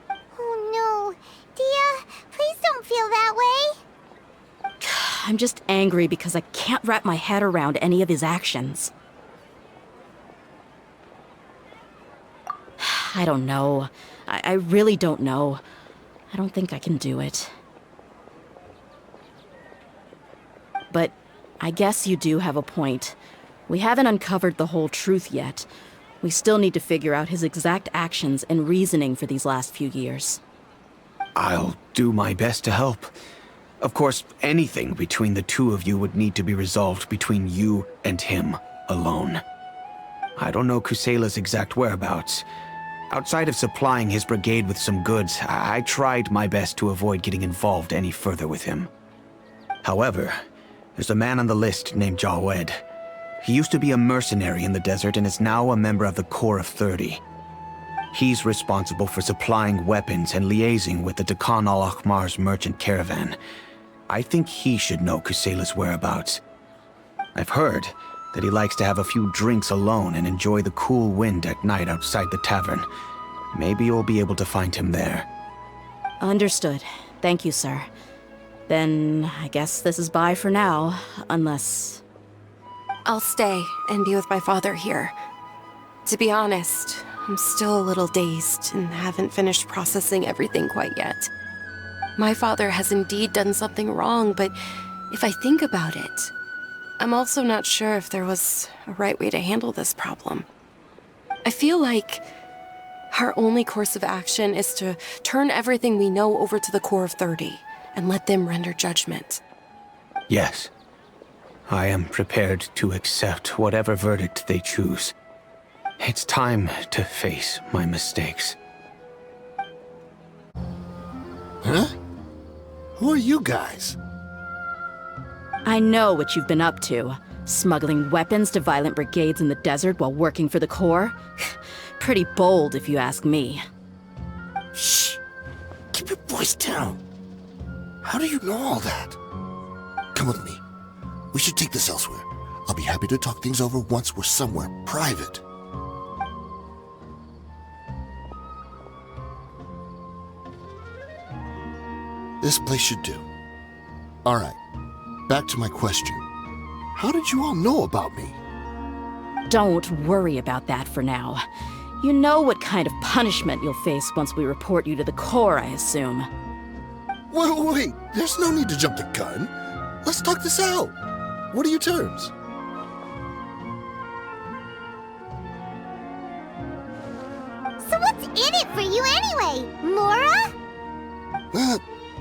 Oh no. Dia, please don't feel that way. I'm just angry because I can't wrap my head around any of his actions. I don't know. I really don't know. I don't think I can do it. But I guess you do have a point. We haven't uncovered the whole truth yet. We still need to figure out his exact actions and reasoning for these last few years. I'll do my best to help. Of course, anything between the two of you would need to be resolved between you and him alone. I don't know Kusela's exact whereabouts. Outside of supplying his brigade with some goods, I tried my best to avoid getting involved any further with him. However, there's a man on the list named Jawed. He used to be a mercenary in the desert and is now a member of the Corps of 30. He's responsible for supplying weapons and liaising with the Deccan al-Akhmar's merchant caravan. I think he should know Kusela's whereabouts. I've heard that he likes to have a few drinks alone and enjoy the cool wind at night outside the tavern. Maybe you'll be able to find him there. Understood. Thank you, sir. Then I guess this is bye for now, unless... I'll stay and be with my father here. To be honest, I'm still a little dazed and haven't finished processing everything quite yet. My father has indeed done something wrong, but if I think about it, I'm also not sure if there was a right way to handle this problem. I feel like our only course of action is to turn everything we know over to the Core of 30 and let them render judgment. Yes. I am prepared to accept whatever verdict they choose. It's time to face my mistakes. Huh? Who are you guys? I know what you've been up to. Smuggling weapons to violent brigades in the desert while working for the Corps. Pretty bold, if you ask me. Shh! Keep your voice down. How do you know all that? Come with me. We should take this elsewhere. I'll be happy to talk things over once we're somewhere private. This place should do. Alright, back to my question. How did you all know about me? Don't worry about that for now. You know what kind of punishment you'll face once we report you to the Corps, I assume. Wait, there's no need to jump the gun. Let's talk this out. What are your terms? So what's in it for you anyway, Mora?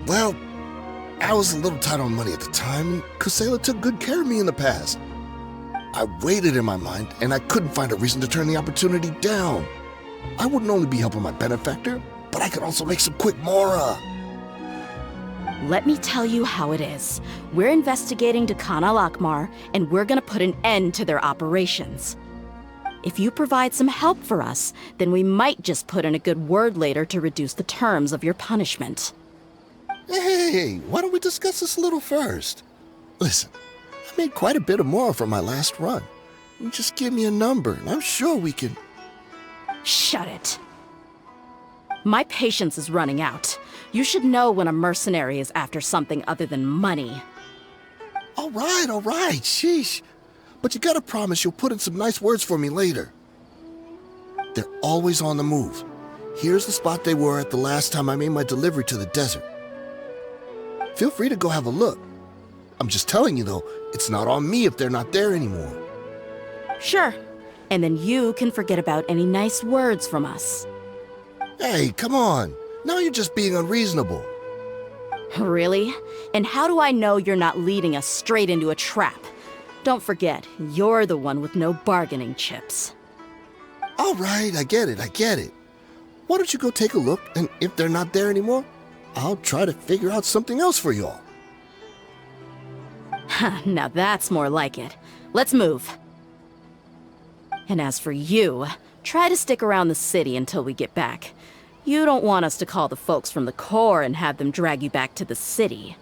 Well, I was a little tight on money at the time, and Kusela took good care of me in the past. I weighed it in my mind, and I couldn't find a reason to turn the opportunity down. I wouldn't only be helping my benefactor, but I could also make some quick Mora. Let me tell you how it is. We're investigating Khan al-Akmar, and we're gonna put an end to their operations. If you provide some help for us, then we might just put in a good word later to reduce the terms of your punishment. Hey, why don't we discuss this a little first? Listen, I made quite a bit of Mora from my last run. You just give me a number, and I'm sure we can... Shut it. My patience is running out. You should know when a mercenary is after something other than money. All right, sheesh. But you gotta promise you'll put in some nice words for me later. They're always on the move. Here's the spot they were at the last time I made my delivery to the desert. Feel free to go have a look. I'm just telling you though, it's not on me if they're not there anymore. Sure. And then you can forget about any nice words from us. Hey, come on. Now you're just being unreasonable. Really? And how do I know you're not leading us straight into a trap? Don't forget, you're the one with no bargaining chips. All right, I get it. Why don't you go take a look, and if they're not there anymore, I'll try to figure out something else for y'all. Now that's more like it. Let's move. And as for you, try to stick around the city until we get back. You don't want us to call the folks from the Corps and have them drag you back to the city.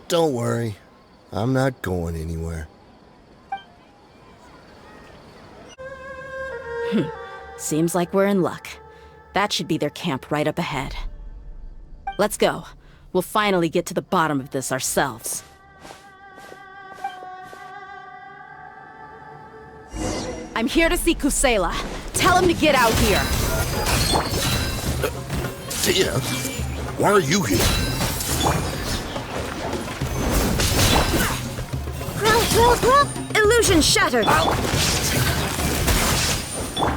Don't worry. I'm not going anywhere. Seems like we're in luck. That should be their camp right up ahead. Let's go. We'll finally get to the bottom of this ourselves. I'm here to see Kusela. Tell him to get out here. Tia, why are you here? Illusion shattered!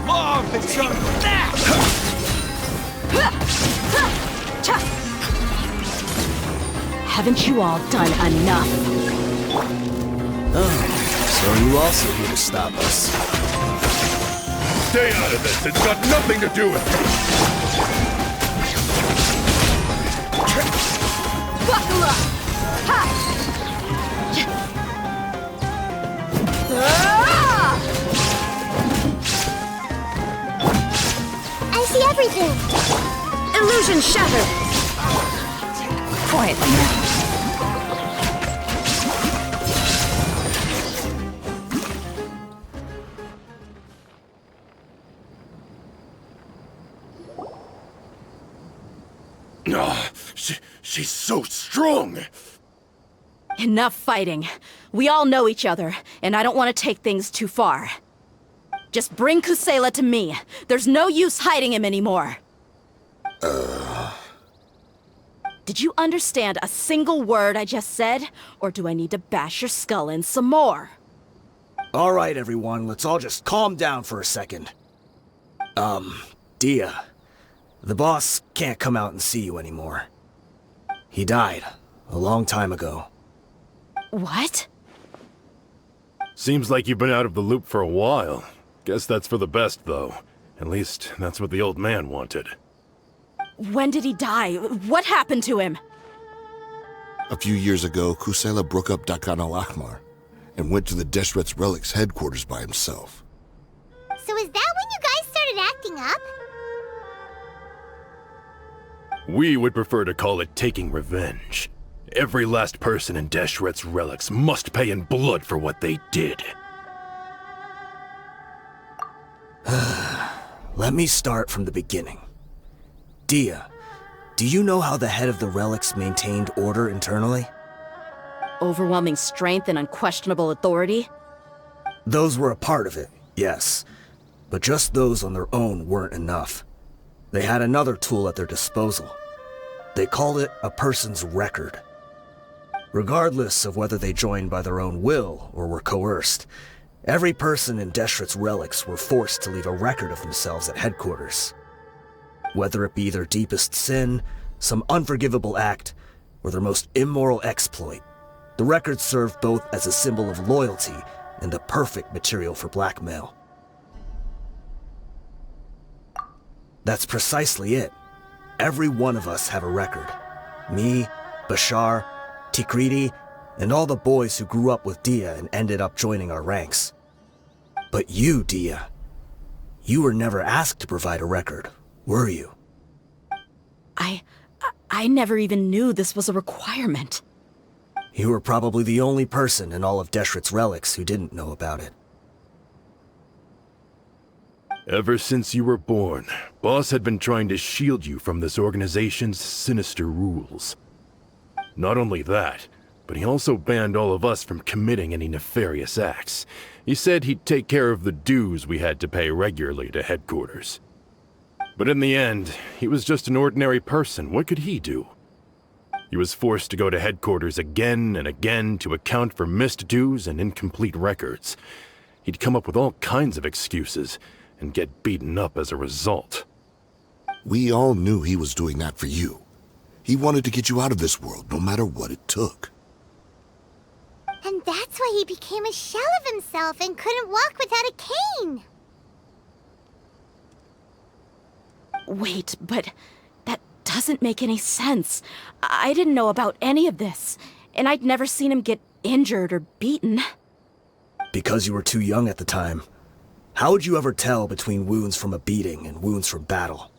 Long the jump that! Haven't you all done enough? So are you also here to stop us? Stay out of this. It's got nothing to do with me. Buckle up! Ha! I see everything. Illusion shattered! Quietly now. She's so strong! Enough fighting. We all know each other, and I don't want to take things too far. Just bring Kusela to me. There's no use hiding him anymore. Did you understand a single word I just said? Or do I need to bash your skull in some more? All right, everyone, let's all just calm down for a second. Dia, the boss can't come out and see you anymore. He died a long time ago. What? Seems like you've been out of the loop for a while. Guess that's for the best, though. At least, that's what the old man wanted. When did he die? What happened to him? A few years ago, Kusela broke up Dakan al-Ahmar and went to the Deshret's Relics headquarters by himself. So is that when you guys started acting up? We would prefer to call it taking revenge. Every last person in Deshret's Relics must pay in blood for what they did. Let me start from the beginning. Dia, do you know how the head of the Relics maintained order internally? Overwhelming strength and unquestionable authority? Those were a part of it, yes. But just those on their own weren't enough. They had another tool at their disposal. They called it a person's record. Regardless of whether they joined by their own will or were coerced, every person in Deshret's Relics were forced to leave a record of themselves at headquarters. Whether it be their deepest sin, some unforgivable act, or their most immoral exploit, the record served both as a symbol of loyalty and the perfect material for blackmail. That's precisely it. Every one of us have a record. Me, Bashar, Tikriti, and all the boys who grew up with Dia and ended up joining our ranks. But you, Dia, you were never asked to provide a record, were you? I never even knew this was a requirement. You were probably the only person in all of Deshret's Relics who didn't know about it. Ever since you were born, Boss had been trying to shield you from this organization's sinister rules. Not only that, but he also banned all of us from committing any nefarious acts. He said he'd take care of the dues we had to pay regularly to headquarters. But in the end, he was just an ordinary person. What could he do? He was forced to go to headquarters again and again to account for missed dues and incomplete records. He'd come up with all kinds of excuses and get beaten up as a result. We all knew he was doing that for you. He wanted to get you out of this world, no matter what it took. And that's why he became a shell of himself and couldn't walk without a cane. Wait, but that doesn't make any sense. I didn't know about any of this, and I'd never seen him get injured or beaten. Because you were too young at the time. How would you ever tell between wounds from a beating and wounds from battle?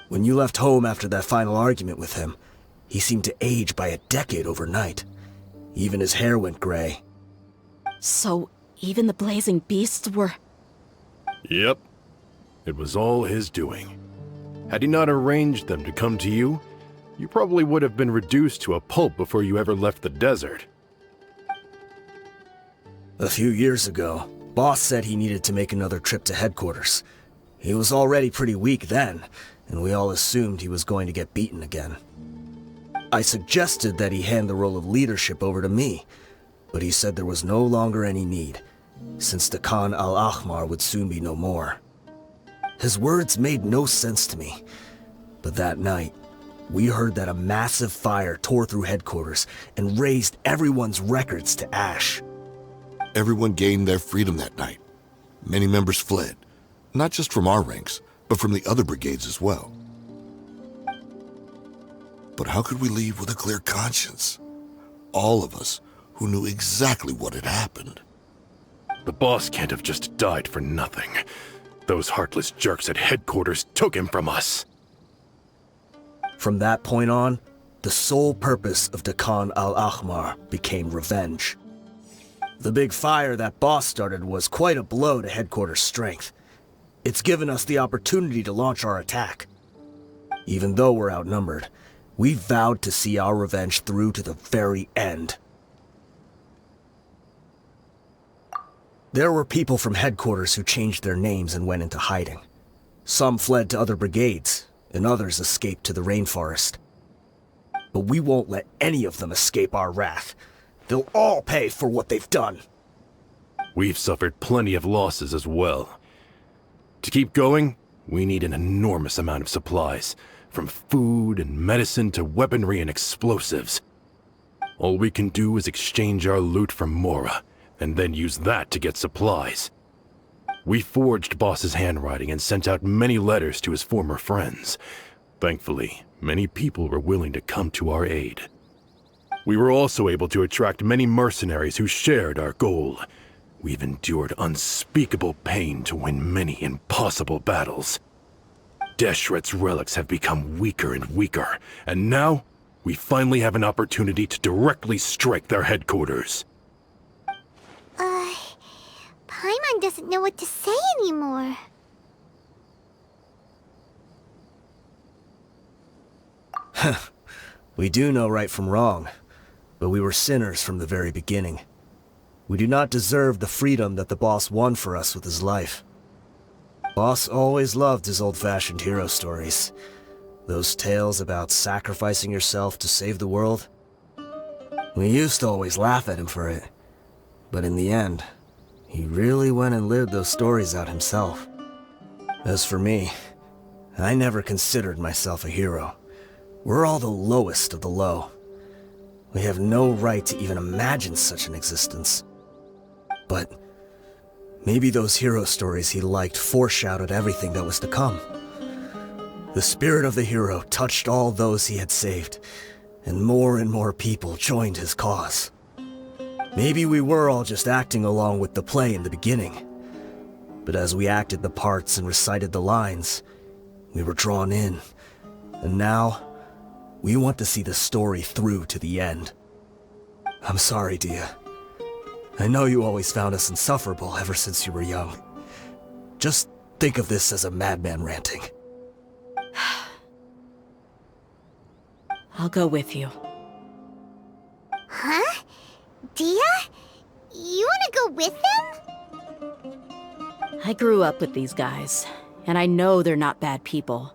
When you left home after that final argument with him, he seemed to age by a decade overnight. Even his hair went gray. So, even the blazing beasts were... Yep. It was all his doing. Had he not arranged them to come to you, you probably would have been reduced to a pulp before you ever left the desert. A few years ago, Boss said he needed to make another trip to headquarters. He was already pretty weak then, and we all assumed he was going to get beaten again. I suggested that he hand the role of leadership over to me, but he said there was no longer any need, since the Khan al-Ahmar would soon be no more. His words made no sense to me, but that night, we heard that a massive fire tore through headquarters and razed everyone's records to ash. Everyone gained their freedom that night. Many members fled, not just from our ranks, but from the other brigades as well. But how could we leave with a clear conscience? All of us who knew exactly what had happened. The boss can't have just died for nothing. Those heartless jerks at headquarters took him from us. From that point on, the sole purpose of Dakan al-Ahmar became revenge. The big fire that Boss started was quite a blow to headquarters' strength. It's given us the opportunity to launch our attack. Even though we're outnumbered, We vowed to see our revenge through to the very end. There were people from headquarters who changed their names and went into hiding. Some fled to other brigades, and others escaped to the rainforest. But we won't let any of them escape our wrath. They'll all pay for what they've done. We've suffered plenty of losses as well. To keep going, we need an enormous amount of supplies, from food and medicine to weaponry and explosives. All we can do is exchange our loot from Mora, and then use that to get supplies. We forged Boss's handwriting and sent out many letters to his former friends. Thankfully, many people were willing to come to our aid. We were also able to attract many mercenaries who shared our goal. We've endured unspeakable pain to win many impossible battles. Deshret's relics have become weaker and weaker, and now we finally have an opportunity to directly strike their headquarters. Paimon doesn't know what to say anymore. We do know right from wrong, but we were sinners from the very beginning. We do not deserve the freedom that the boss won for us with his life. Boss always loved his old-fashioned hero stories. Those tales about sacrificing yourself to save the world. We used to always laugh at him for it, but in the end, he really went and lived those stories out himself. As for me, I never considered myself a hero. We're all the lowest of the low. We have no right to even imagine such an existence. But maybe those hero stories he liked foreshadowed everything that was to come. The spirit of the hero touched all those he had saved, and more people joined his cause. Maybe we were all just acting along with the play in the beginning. But as we acted the parts and recited the lines, we were drawn in. And now, we want to see the story through to the end. I'm sorry, Dia. I know you always found us insufferable ever since you were young. Just think of this as a madman ranting. I'll go with you. Huh? Dia? You wanna go with them? I grew up with these guys, and I know they're not bad people.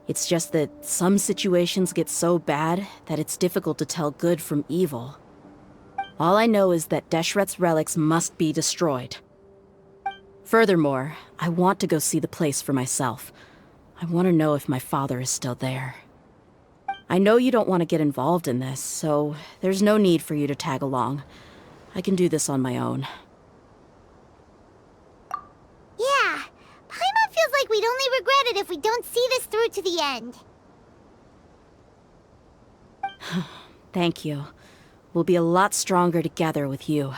It's just that some situations get so bad that it's difficult to tell good from evil. All I know is that Deshret's relics must be destroyed. Furthermore, I want to go see the place for myself. I want to know if my father is still there. I know you don't want to get involved in this, so there's no need for you to tag along. I can do this on my own. Yeah, Paimon feels like we'd only regret it if we don't see this through to the end. Thank you. We'll be a lot stronger together with you.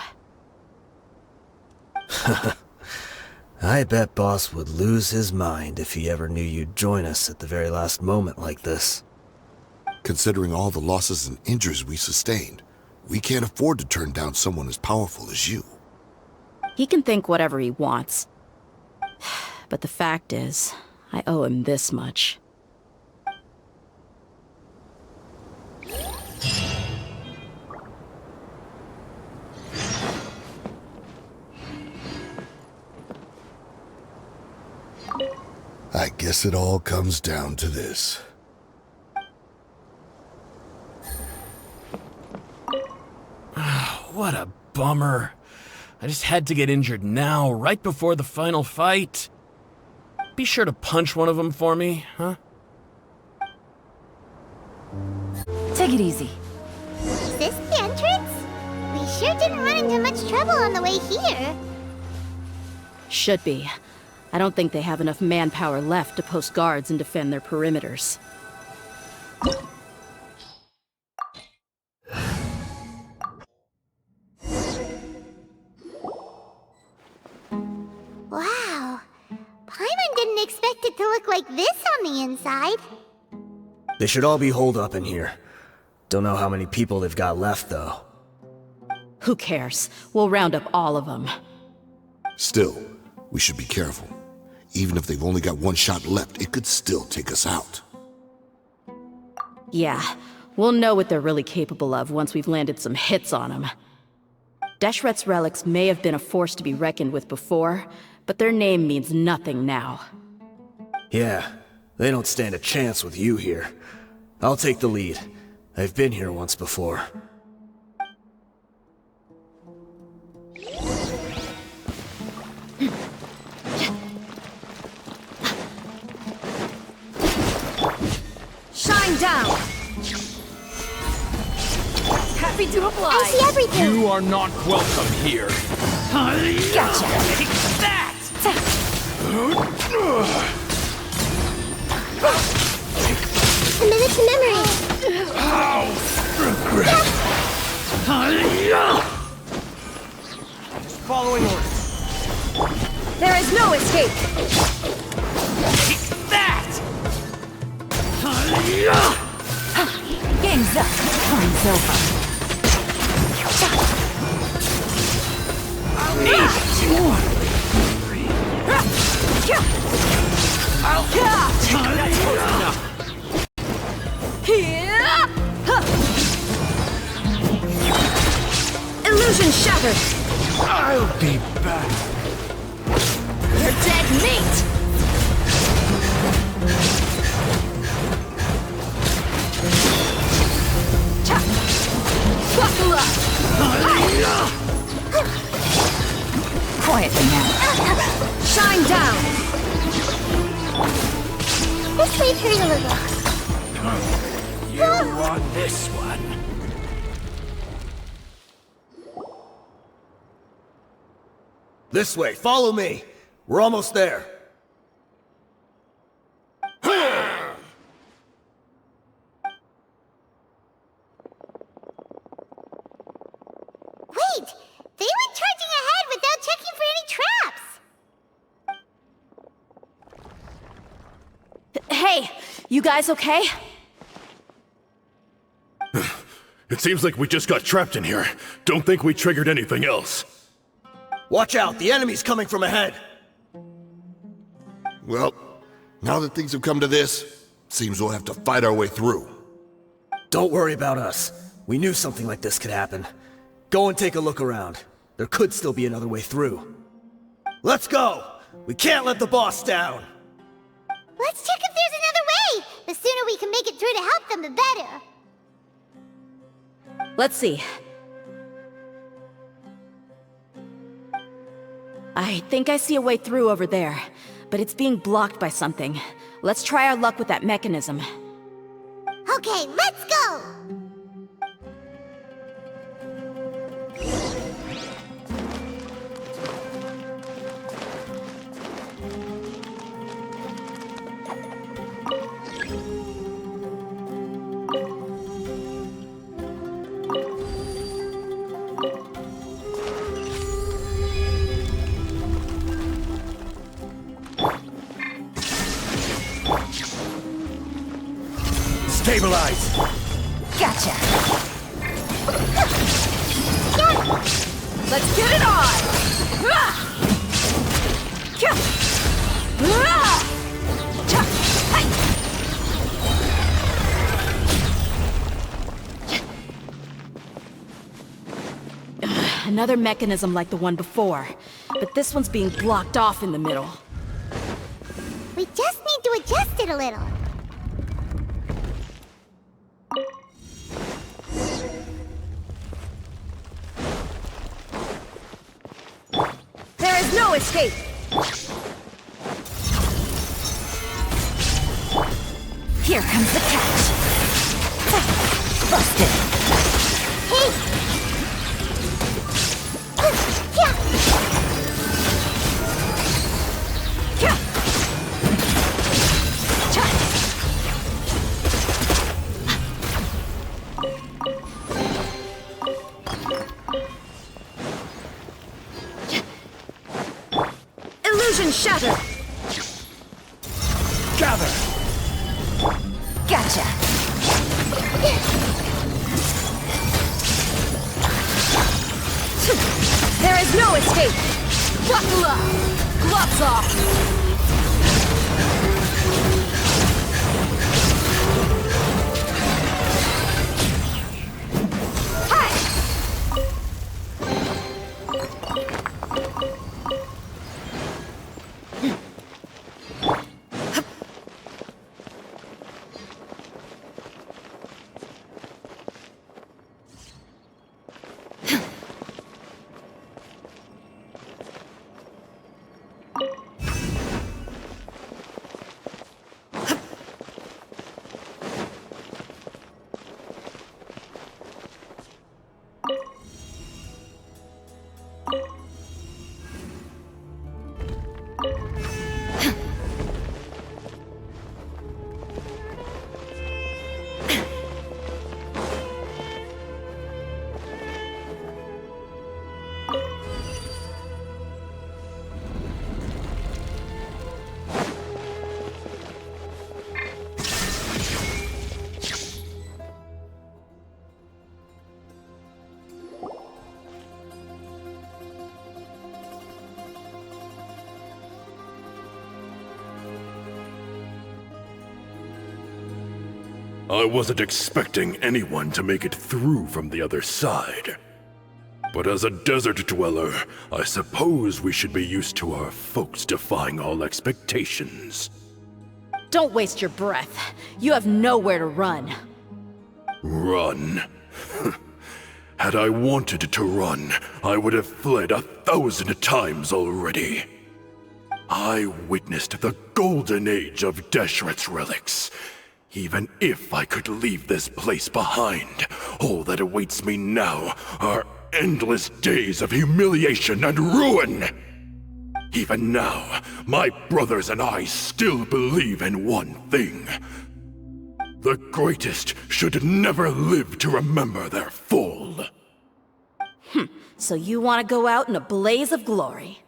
I bet Boss would lose his mind if he ever knew you'd join us at the very last moment like this. Considering all the losses and injuries we sustained, we can't afford to turn down someone as powerful as you. He can think whatever he wants. But the fact is, I owe him this much. I guess it all comes down to this. What a bummer. I just had to get injured now, right before the final fight. Be sure to punch one of them for me, huh? Take it easy. Is this the entrance? We sure didn't run into much trouble on the way here. Should be. I don't think they have enough manpower left to post guards and defend their perimeters. Wow. Paimon didn't expect it to look like this on the inside. They should all be holed up in here. Don't know how many people they've got left, though. Who cares? We'll round up all of them. Still, we should be careful. Even if they've only got one shot left, it could still take us out. Yeah, we'll know what they're really capable of once we've landed some hits on them. Deshret's relics may have been a force to be reckoned with before, but their name means nothing now. Yeah, they don't stand a chance with you here. I'll take the lead. I've been here once before. Shine down! Happy to oblige! I see everything! You are not welcome here. Gotcha! Take that! Commit it to memory! Following orders. There is no escape! Take that! Game's up! Time's over! Illusion shattered! I'll be back. You're dead meat! Buckle up! Quietly now. Shine down! This may hurt a little. You want this one? This way, follow me! We're almost there. Wait! They went charging ahead without checking for any traps! Hey, you guys okay? It seems like we just got trapped in here. Don't think we triggered anything else. Watch out, the enemy's coming from ahead! Well, now that things have come to this, seems we'll have to fight our way through. Don't worry about us. We knew something like this could happen. Go and take a look around. There could still be another way through. Let's go! We can't let the boss down! Let's check if there's another way! The sooner we can make it through to help them, the better! Let's see. I think I see a way through over there, but it's being blocked by something. Let's try our luck with that mechanism. Okay, let's go! Stabilize! Gotcha! Let's get it on! Another mechanism like the one before, but this one's being blocked off in the middle. We just need to adjust it a little. There is no escape! Here comes the catch! Busted! Hey! Yeah! Illusion shattered! Gather! Gotcha! There is no escape! Buckle up! Gloves off! I wasn't expecting anyone to make it through from the other side. But as a desert dweller, I suppose we should be used to our folks defying all expectations. Don't waste your breath. You have nowhere to run. Run? Had I wanted to run, I would have fled 1,000 times already. I witnessed the golden age of Deshret's relics. Even if I could leave this place behind, all that awaits me now are endless days of humiliation and ruin. Even now, my brothers and I still believe in one thing. The greatest should never live to remember their fall. So you want to go out in a blaze of glory?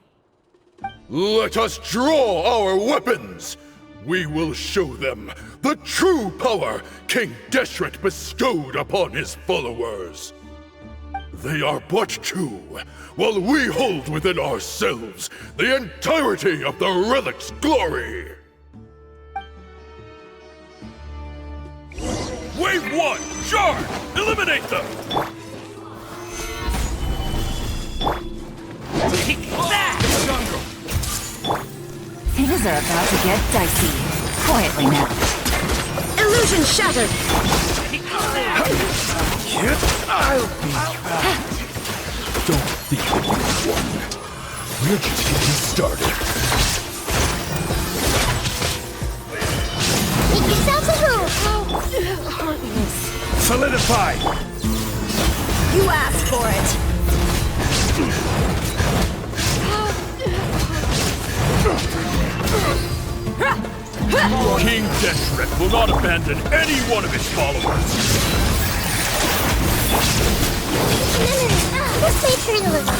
Let us draw our weapons! We will show them the true power King Deshret bestowed upon his followers. They are but two, while we hold within ourselves the entirety of the relic's glory. Wave 1, charge! Eliminate them! Take that! Things are about to get dicey. Quietly now. Illusion shattered! I'll be back. Don't think that you won. We're just getting started. Make yourself a move! Solidify! You asked for it! King Deshret will not abandon any one of his followers. This may turn a little.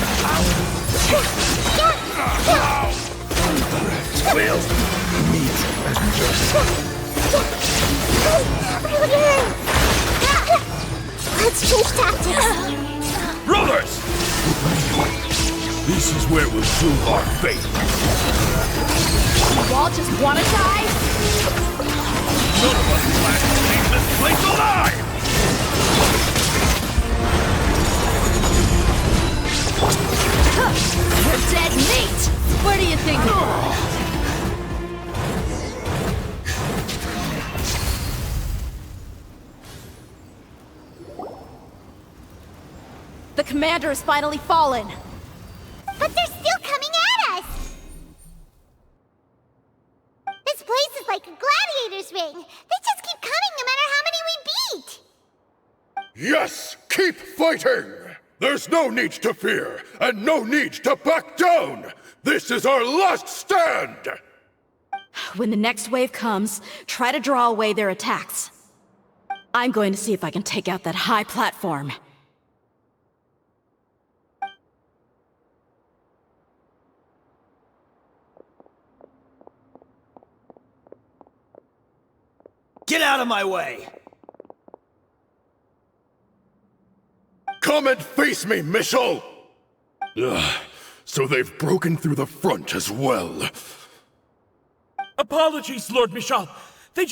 Will Let's change tactics. Brothers! This is where we'll prove our faith. You all just want to die? None of us plan to leave this place alive! You're dead meat! Where do you think? The commander has finally fallen! But they're still coming at us! This place is like a gladiator's ring. They just keep coming no matter how many we beat! Yes! Keep fighting! There's no need to fear, and no need to back down! This is our last stand! When the next wave comes, try to draw away their attacks. I'm going to see if I can take out that high platform. Get out of my way! Come and face me, Michel! So they've broken through the front as well. Apologies, Lord Michal. They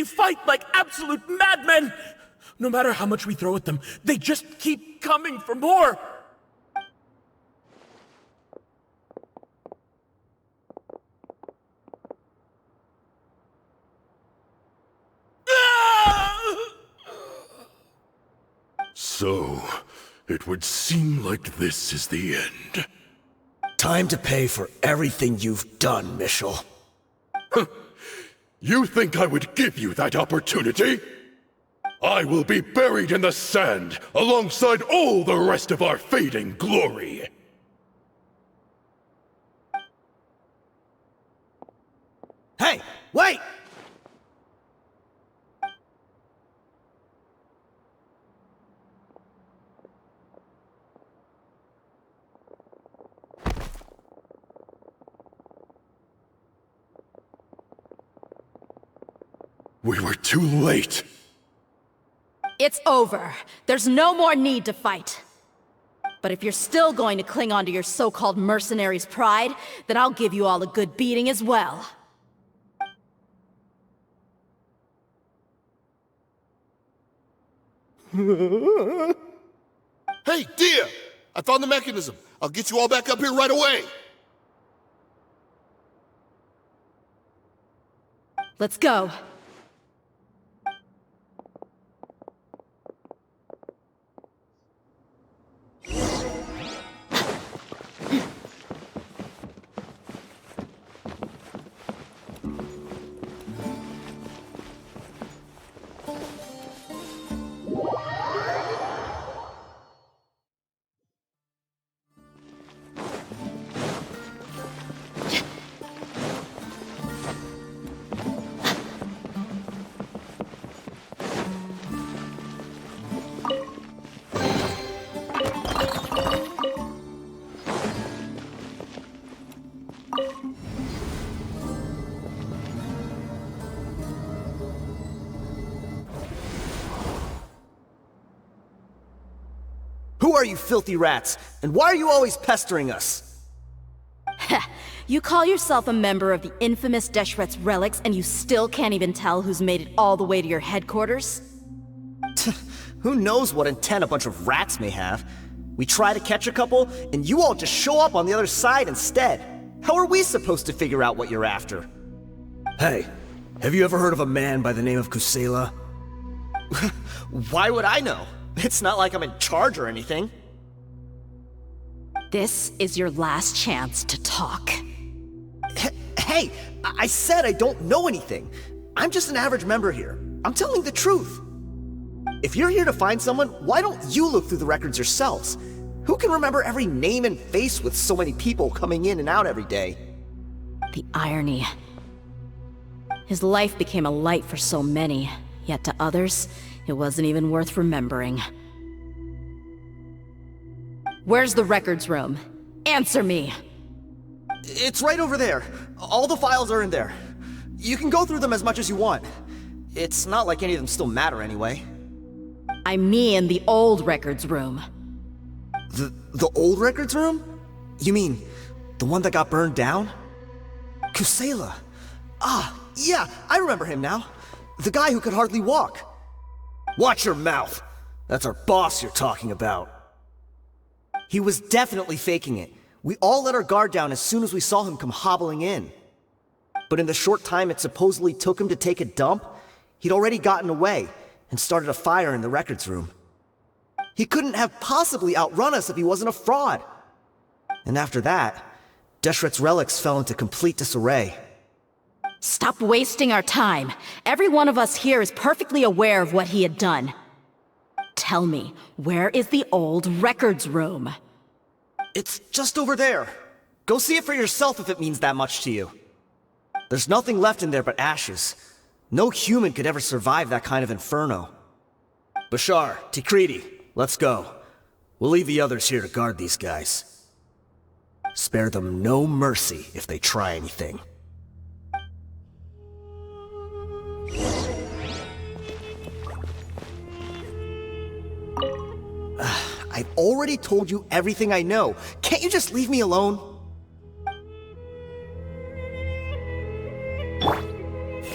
fight like absolute madmen! No matter how much we throw at them, they just keep coming for more! So, it would seem like this is the end. Time to pay for everything you've done, Michel. You think I would give you that opportunity? I will be buried in the sand alongside all the rest of our fading glory. Hey, wait! We were too late. It's over. There's no more need to fight. But if you're still going to cling on to your so-called mercenary's pride, then I'll give you all a good beating as well. Hey, Dia! I found the mechanism. I'll get you all back up here right away. Let's go. Who are you filthy rats? And why are you always pestering us? You call yourself a member of the infamous Deshret's relics, and you still can't even tell who's made it all the way to your headquarters? Who knows what intent a bunch of rats may have? We try to catch a couple, and you all just show up on the other side instead. How are we supposed to figure out what you're after? Hey, have you ever heard of a man by the name of Kusela? Why would I know? It's not like I'm in charge or anything. This is your last chance to talk. Hey, I said I don't know anything. I'm just an average member here. I'm telling the truth. If you're here to find someone, why don't you look through the records yourselves? Who can remember every name and face with so many people coming in and out every day? The irony. His life became a light for so many, yet to others, it wasn't even worth remembering. Where's the records room? Answer me! It's right over there. All the files are in there. You can go through them as much as you want. It's not like any of them still matter anyway. I mean the old records room. The old records room? You mean, the one that got burned down? Kusela. Ah, yeah, I remember him now. The guy who could hardly walk. Watch your mouth. That's our boss you're talking about. He was definitely faking it. We all let our guard down as soon as we saw him come hobbling in. But in the short time it supposedly took him to take a dump, he'd already gotten away and started a fire in the records room. He couldn't have possibly outrun us if he wasn't a fraud. And after that, Deshret's relics fell into complete disarray. Stop wasting our time. Every one of us here is perfectly aware of what he had done. Tell me, where is the old records room? It's just over there. Go see it for yourself if it means that much to you. There's nothing left in there but ashes. No human could ever survive that kind of inferno. Bashar, Tikriti, let's go. We'll leave the others here to guard these guys. Spare them no mercy if they try anything. I've already told you everything I know. Can't you just leave me alone?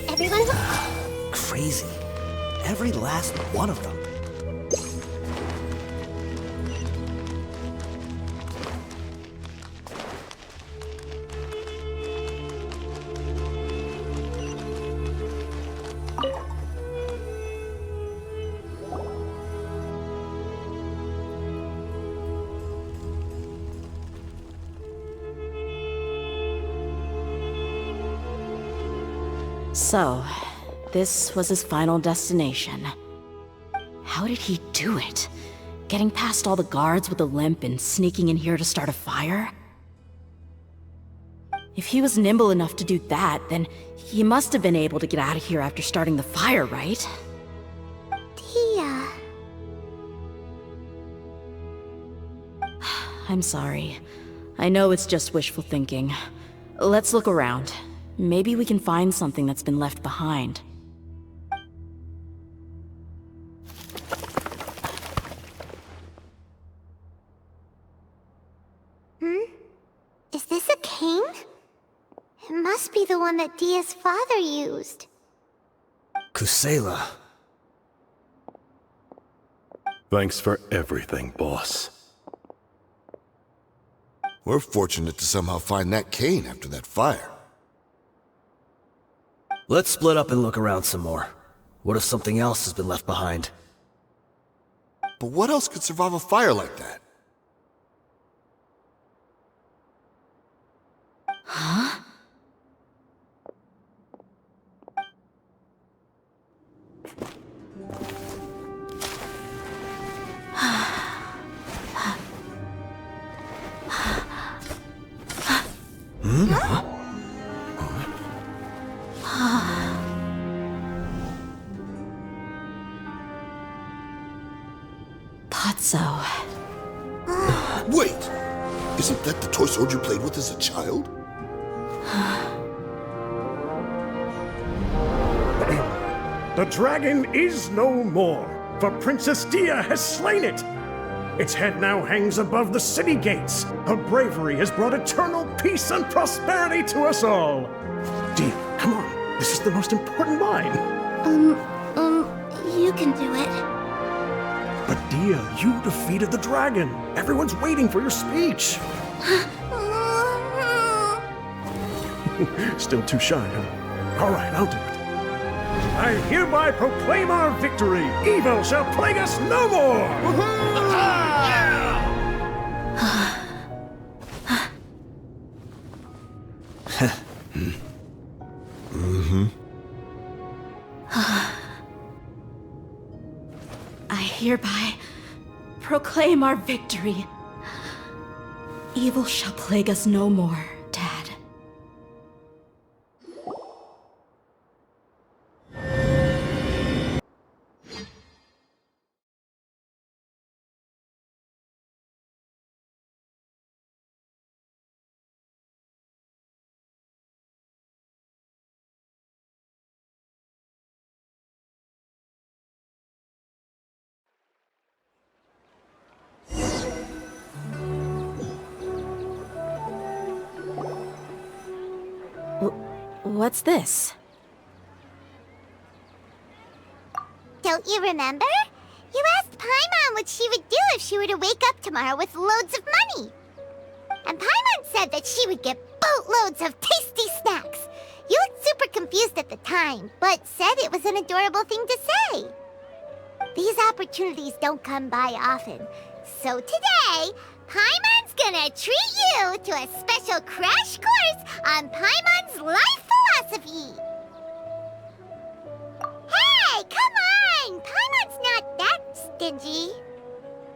Everyone? Crazy. Every last one of them. So, this was his final destination. How did he do it? Getting past all the guards with a limp and sneaking in here to start a fire? If he was nimble enough to do that, then he must have been able to get out of here after starting the fire, right? Tia. I'm sorry. I know it's just wishful thinking. Let's look around. Maybe we can find something that's been left behind. Is this a cane? It must be the one that Dia's father used. Kusela. Thanks for everything, boss. We're fortunate to somehow find that cane after that fire. Let's split up and look around some more. What if something else has been left behind? But what else could survive a fire like that? Huh? So. Wait! Isn't that the toy sword you played with as a child? The dragon is no more, for Princess Dia has slain it. Its head now hangs above the city gates. Her bravery has brought eternal peace and prosperity to us all. Dia, come on. This is the most important line. You can do it. But Dia, you defeated the dragon. Everyone's waiting for your speech. Still too shy, huh? All right, I'll do it. I hereby proclaim our victory. Evil shall plague us no more. I hereby proclaim our victory. Evil shall plague us no more, Dad. What's this? Don't you remember? You asked Paimon what she would do if she were to wake up tomorrow with loads of money. And Paimon said that she would get boatloads of tasty snacks. You looked super confused at the time, but said it was an adorable thing to say. These opportunities don't come by often. So today, Paimon's gonna treat you to a special crash course on Paimon's life philosophy. Hey, come on! Paimon's not that stingy.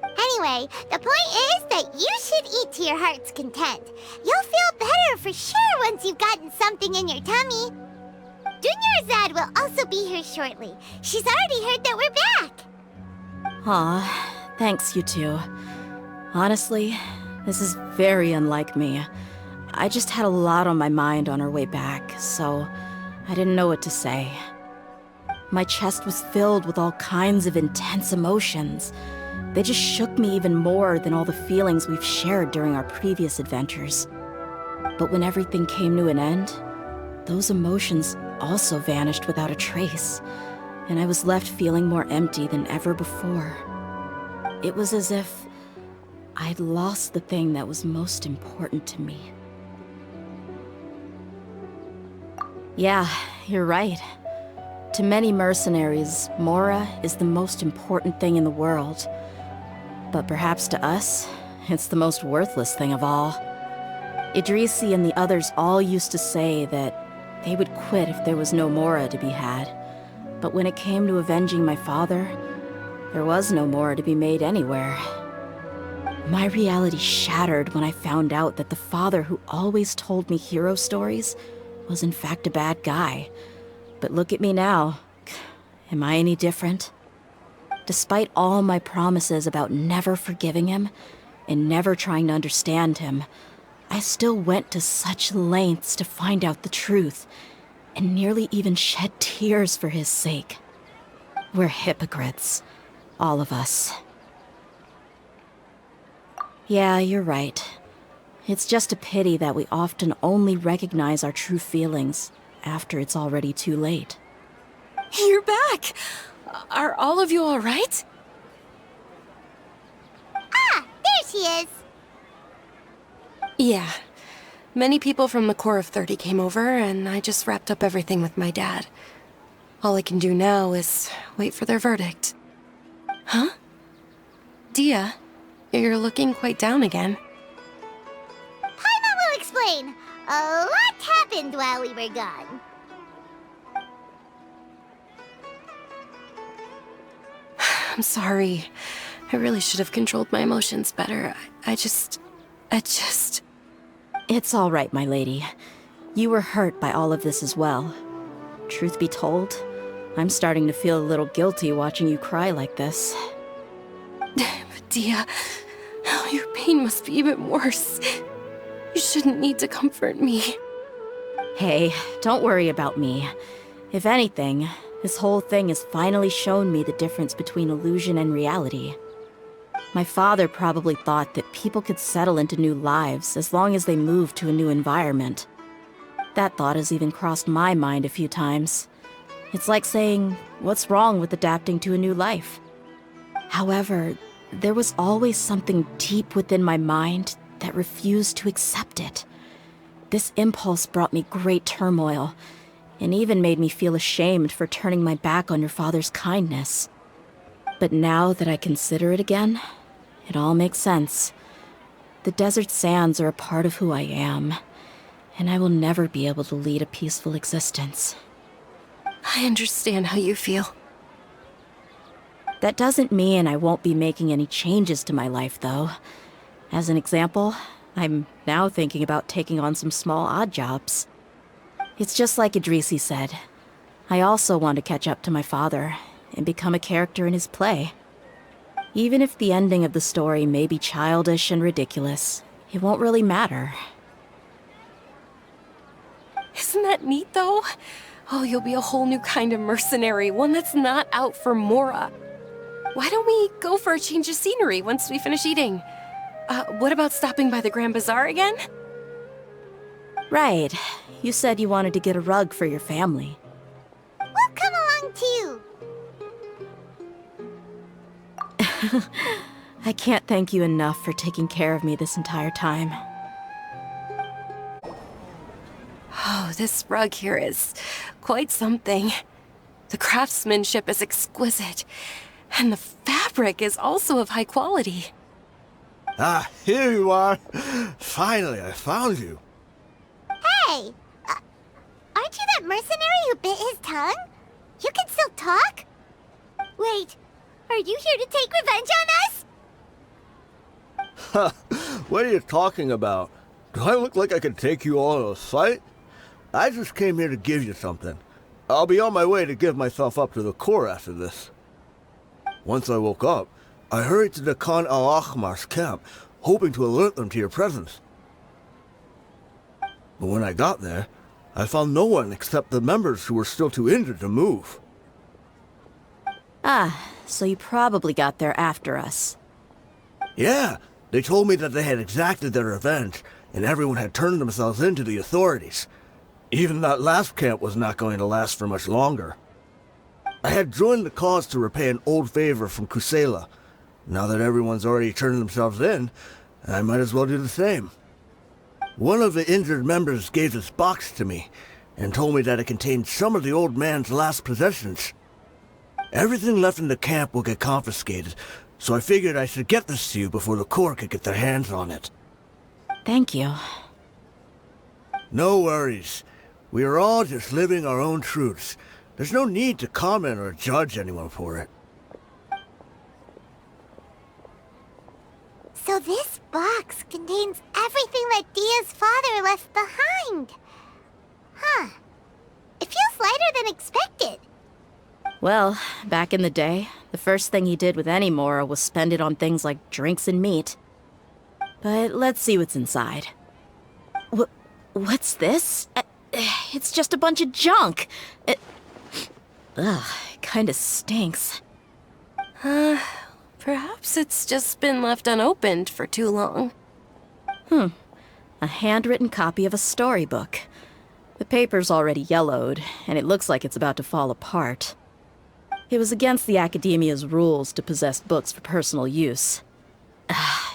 Anyway, the point is that you should eat to your heart's content. You'll feel better for sure once you've gotten something in your tummy. Dunyarzad will also be here shortly. She's already heard that we're back. Aw, thanks you two. Honestly, this is very unlike me. I just had a lot on my mind on our way back, so I didn't know what to say. My chest was filled with all kinds of intense emotions. They just shook me even more than all the feelings we've shared during our previous adventures. But when everything came to an end, those emotions also vanished without a trace, and I was left feeling more empty than ever before. It was as if I'd lost the thing that was most important to me. Yeah, you're right. To many mercenaries, Mora is the most important thing in the world. But perhaps to us, it's the most worthless thing of all. Idrisi and the others all used to say that they would quit if there was no Mora to be had. But when it came to avenging my father, there was no Mora to be made anywhere. My reality shattered when I found out that the father who always told me hero stories was in fact a bad guy. But look at me now. Am I any different? Despite all my promises about never forgiving him and never trying to understand him, I still went to such lengths to find out the truth and nearly even shed tears for his sake. We're hypocrites, all of us. Yeah, you're right. It's just a pity that we often only recognize our true feelings after it's already too late. You're back! Are all of you all right? she is. Yeah. Many people from the Corps of 30 came over, and I just wrapped up everything with my dad. All I can do now is wait for their verdict. Huh? Dia, you're looking quite down again. Paimon will explain. A lot happened while we were gone. I'm sorry. I really should have controlled my emotions better. I just... It's all right, my lady. You were hurt by all of this as well. Truth be told, I'm starting to feel a little guilty watching you cry like this. But Dia, oh, your pain must be even worse. You shouldn't need to comfort me. Hey, don't worry about me. If anything, this whole thing has finally shown me the difference between illusion and reality. My father probably thought that people could settle into new lives as long as they moved to a new environment. That thought has even crossed my mind a few times. It's like saying, what's wrong with adapting to a new life? However, there was always something deep within my mind that refused to accept it. This impulse brought me great turmoil, and even made me feel ashamed for turning my back on your father's kindness. But now that I consider it again, it all makes sense. The desert sands are a part of who I am, and I will never be able to lead a peaceful existence. I understand how you feel. That doesn't mean I won't be making any changes to my life, though. As an example, I'm now thinking about taking on some small odd jobs. It's just like Idrisi said. I also want to catch up to my father and become a character in his play. Even if the ending of the story may be childish and ridiculous, it won't really matter. Isn't that neat, though? Oh, you'll be a whole new kind of mercenary, one that's not out for Mora. Why don't we go for a change of scenery once we finish eating? What about stopping by the Grand Bazaar again? Right. You said you wanted to get a rug for your family. We'll come along too. I can't thank you enough for taking care of me this entire time. Oh, this rug here is quite something. The craftsmanship is exquisite, and the fabric is also of high quality. Ah, here you are. Finally, I found you. Hey! Aren't you that mercenary who bit his tongue? You can still talk? Wait, are you here to take revenge on us? What are you talking about? Do I look like I can take you all in a fight? I just came here to give you something. I'll be on my way to give myself up to the Corps after this. Once I woke up, I hurried to the Khan al-Ahmar's camp, hoping to alert them to your presence. But when I got there, I found no one except the members who were still too injured to move. Ah, so you probably got there after us. Yeah, they told me that they had exacted their revenge, and everyone had turned themselves in to the authorities. Even that last camp was not going to last for much longer. I had joined the cause to repay an old favor from Kusela. Now that everyone's already turned themselves in, I might as well do the same. One of the injured members gave this box to me, and told me that it contained some of the old man's last possessions. Everything left in the camp will get confiscated, so I figured I should get this to you before the Corps could get their hands on it. Thank you. No worries. We are all just living our own truths. There's no need to comment or judge anyone for it. So this box contains everything that Dia's father left behind. Huh. It feels lighter than expected. Well, back in the day, the first thing he did with any Mora was spend it on things like drinks and meat. But let's see what's inside. What's this? It's just a bunch of junk. It kinda stinks. Perhaps it's just been left unopened for too long. A handwritten copy of a storybook. The paper's already yellowed, and it looks like it's about to fall apart. It was against the Academia's rules to possess books for personal use.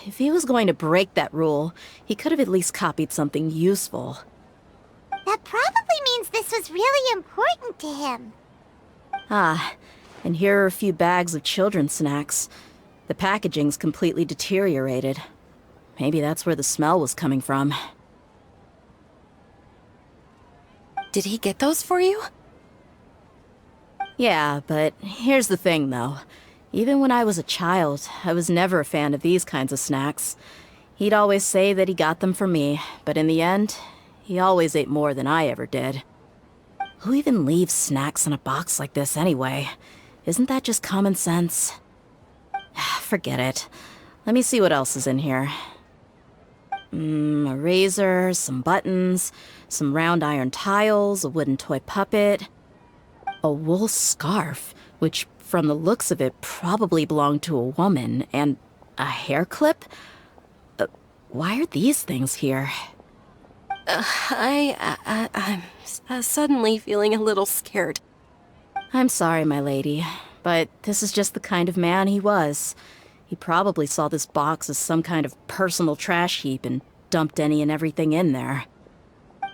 if he was going to break that rule, he could have at least copied something useful. That probably means this was really important to him. Ah, and here are a few bags of children's snacks. The packaging's completely deteriorated. Maybe that's where the smell was coming from. Did he get those for you? Yeah, but here's the thing, though. Even when I was a child, I was never a fan of these kinds of snacks. He'd always say that he got them for me, but in the end, he always ate more than I ever did. Who even leaves snacks in a box like this anyway? Isn't that just common sense? Forget it. Let me see what else is in here. A razor, some buttons, some round iron tiles, a wooden toy puppet, a wool scarf, which from the looks of it probably belonged to a woman, and a hair clip? Why are these things here? I'm suddenly feeling a little scared. I'm sorry, my lady, but this is just the kind of man he was. He probably saw this box as some kind of personal trash heap and dumped any and everything in there.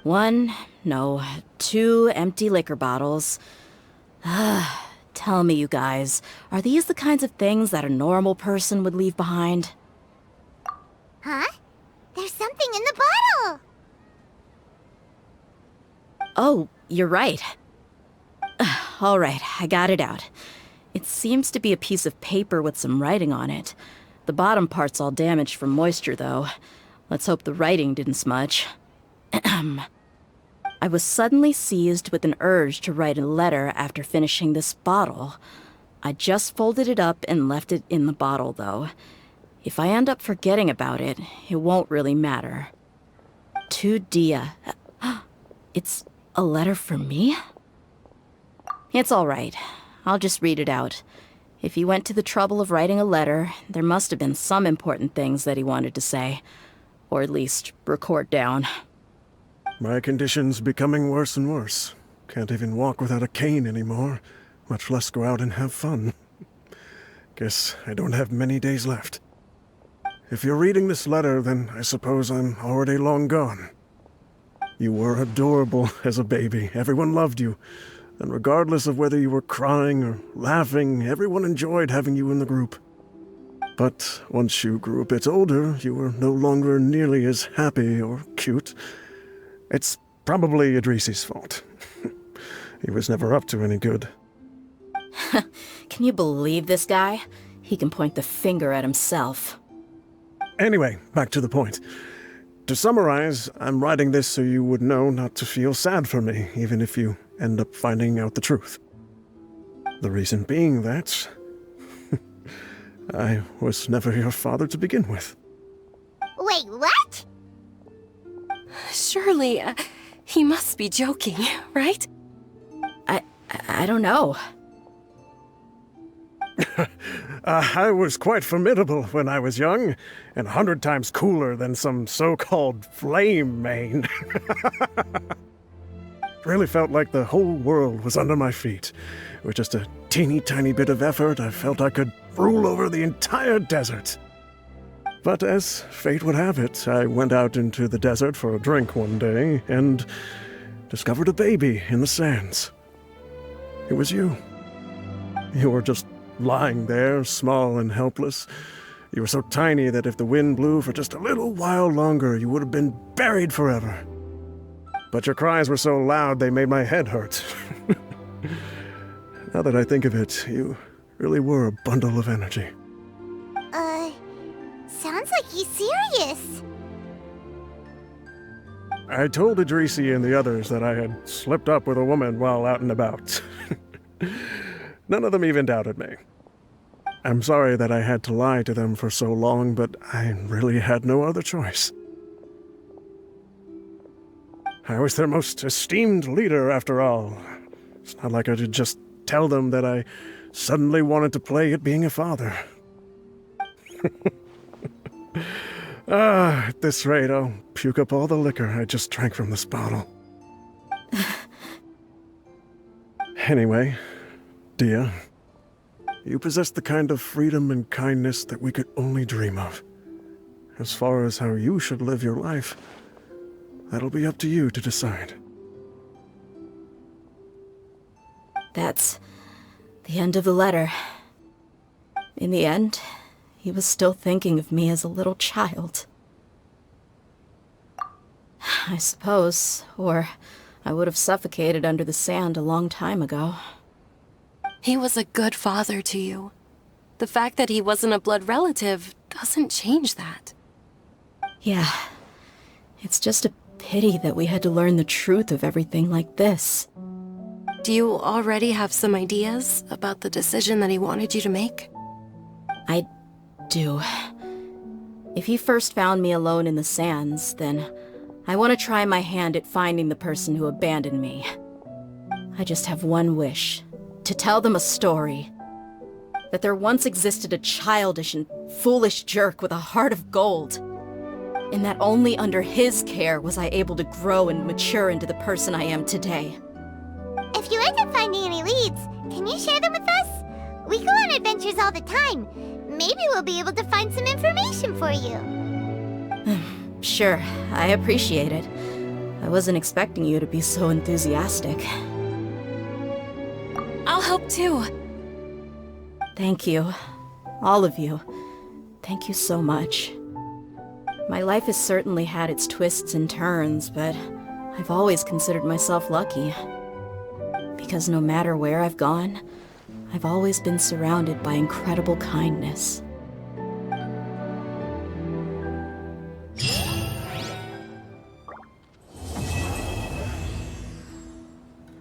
2 empty liquor bottles. Tell me, you guys, are these the kinds of things that a normal person would leave behind? Huh? There's something in the bottle! Oh, you're right. All right, I got it out. It seems to be a piece of paper with some writing on it. The bottom part's all damaged from moisture, though. Let's hope the writing didn't smudge. I was suddenly seized with an urge to write a letter after finishing this bottle. I just folded it up and left it in the bottle, though. If I end up forgetting about it, it won't really matter. To Dia. It's a letter for me? It's all right. I'll just read it out. If he went to the trouble of writing a letter, there must have been some important things that he wanted to say. Or at least record down. My condition's becoming worse and worse. Can't even walk without a cane anymore, much less go out and have fun. Guess I don't have many days left. If you're reading this letter, then I suppose I'm already long gone. You were adorable as a baby. Everyone loved you. And regardless of whether you were crying or laughing, everyone enjoyed having you in the group. But once you grew a bit older, you were no longer nearly as happy or cute. It's probably Idrisi's fault. He was never up to any good. Can you believe this guy? He can point the finger at himself. Anyway, back to the point. To summarize, I'm writing this so you would know not to feel sad for me, even if you end up finding out the truth. The reason being that I was never your father to begin with. Wait, what? Surely, he must be joking, right? I don't know. I was quite formidable when I was young, and 100 times cooler than some so-called flame main. Really felt like the whole world was under my feet. With just a teeny tiny bit of effort, I felt I could rule over the entire desert. But as fate would have it, I went out into the desert for a drink one day, and discovered a baby in the sands. It was you. You were just lying there, small and helpless. You were so tiny that if the wind blew for just a little while longer, you would have been buried forever. But your cries were so loud they made my head hurt. Now that I think of it, you really were a bundle of energy. Sounds like he's serious. I told Idrisi and the others that I had slipped up with a woman while out and about. None of them even doubted me. I'm sorry that I had to lie to them for so long, but I really had no other choice. I was their most esteemed leader, after all. It's not like I could just tell them that I suddenly wanted to play at being a father. At this rate, I'll puke up all the liquor I just drank from this bottle. Anyway, Dia, you possess the kind of freedom and kindness that we could only dream of. as far as how you should live your life, that'll be up to you to decide. That's the end of the letter. In the end, he was still thinking of me as a little child. I suppose, or I would have suffocated under the sand a long time ago. He was a good father to you. The fact that he wasn't a blood relative doesn't change that. Yeah, it's just a pity that we had to learn the truth of everything like this. Do you already have some ideas about the decision that he wanted you to make? I do. If he first found me alone in the sands, then I want to try my hand at finding the person who abandoned me. I just have one wish. To tell them a story. That there once existed a childish and foolish jerk with a heart of gold. And that only under his care was I able to grow and mature into the person I am today. If you end up finding any leads, can you share them with us? We go on adventures all the time. Maybe we'll be able to find some information for you. Sure, I appreciate it. I wasn't expecting you to be so enthusiastic. I'll help too. Thank you. All of you. Thank you so much. My life has certainly had its twists and turns, but I've always considered myself lucky. Because no matter where I've gone, I've always been surrounded by incredible kindness.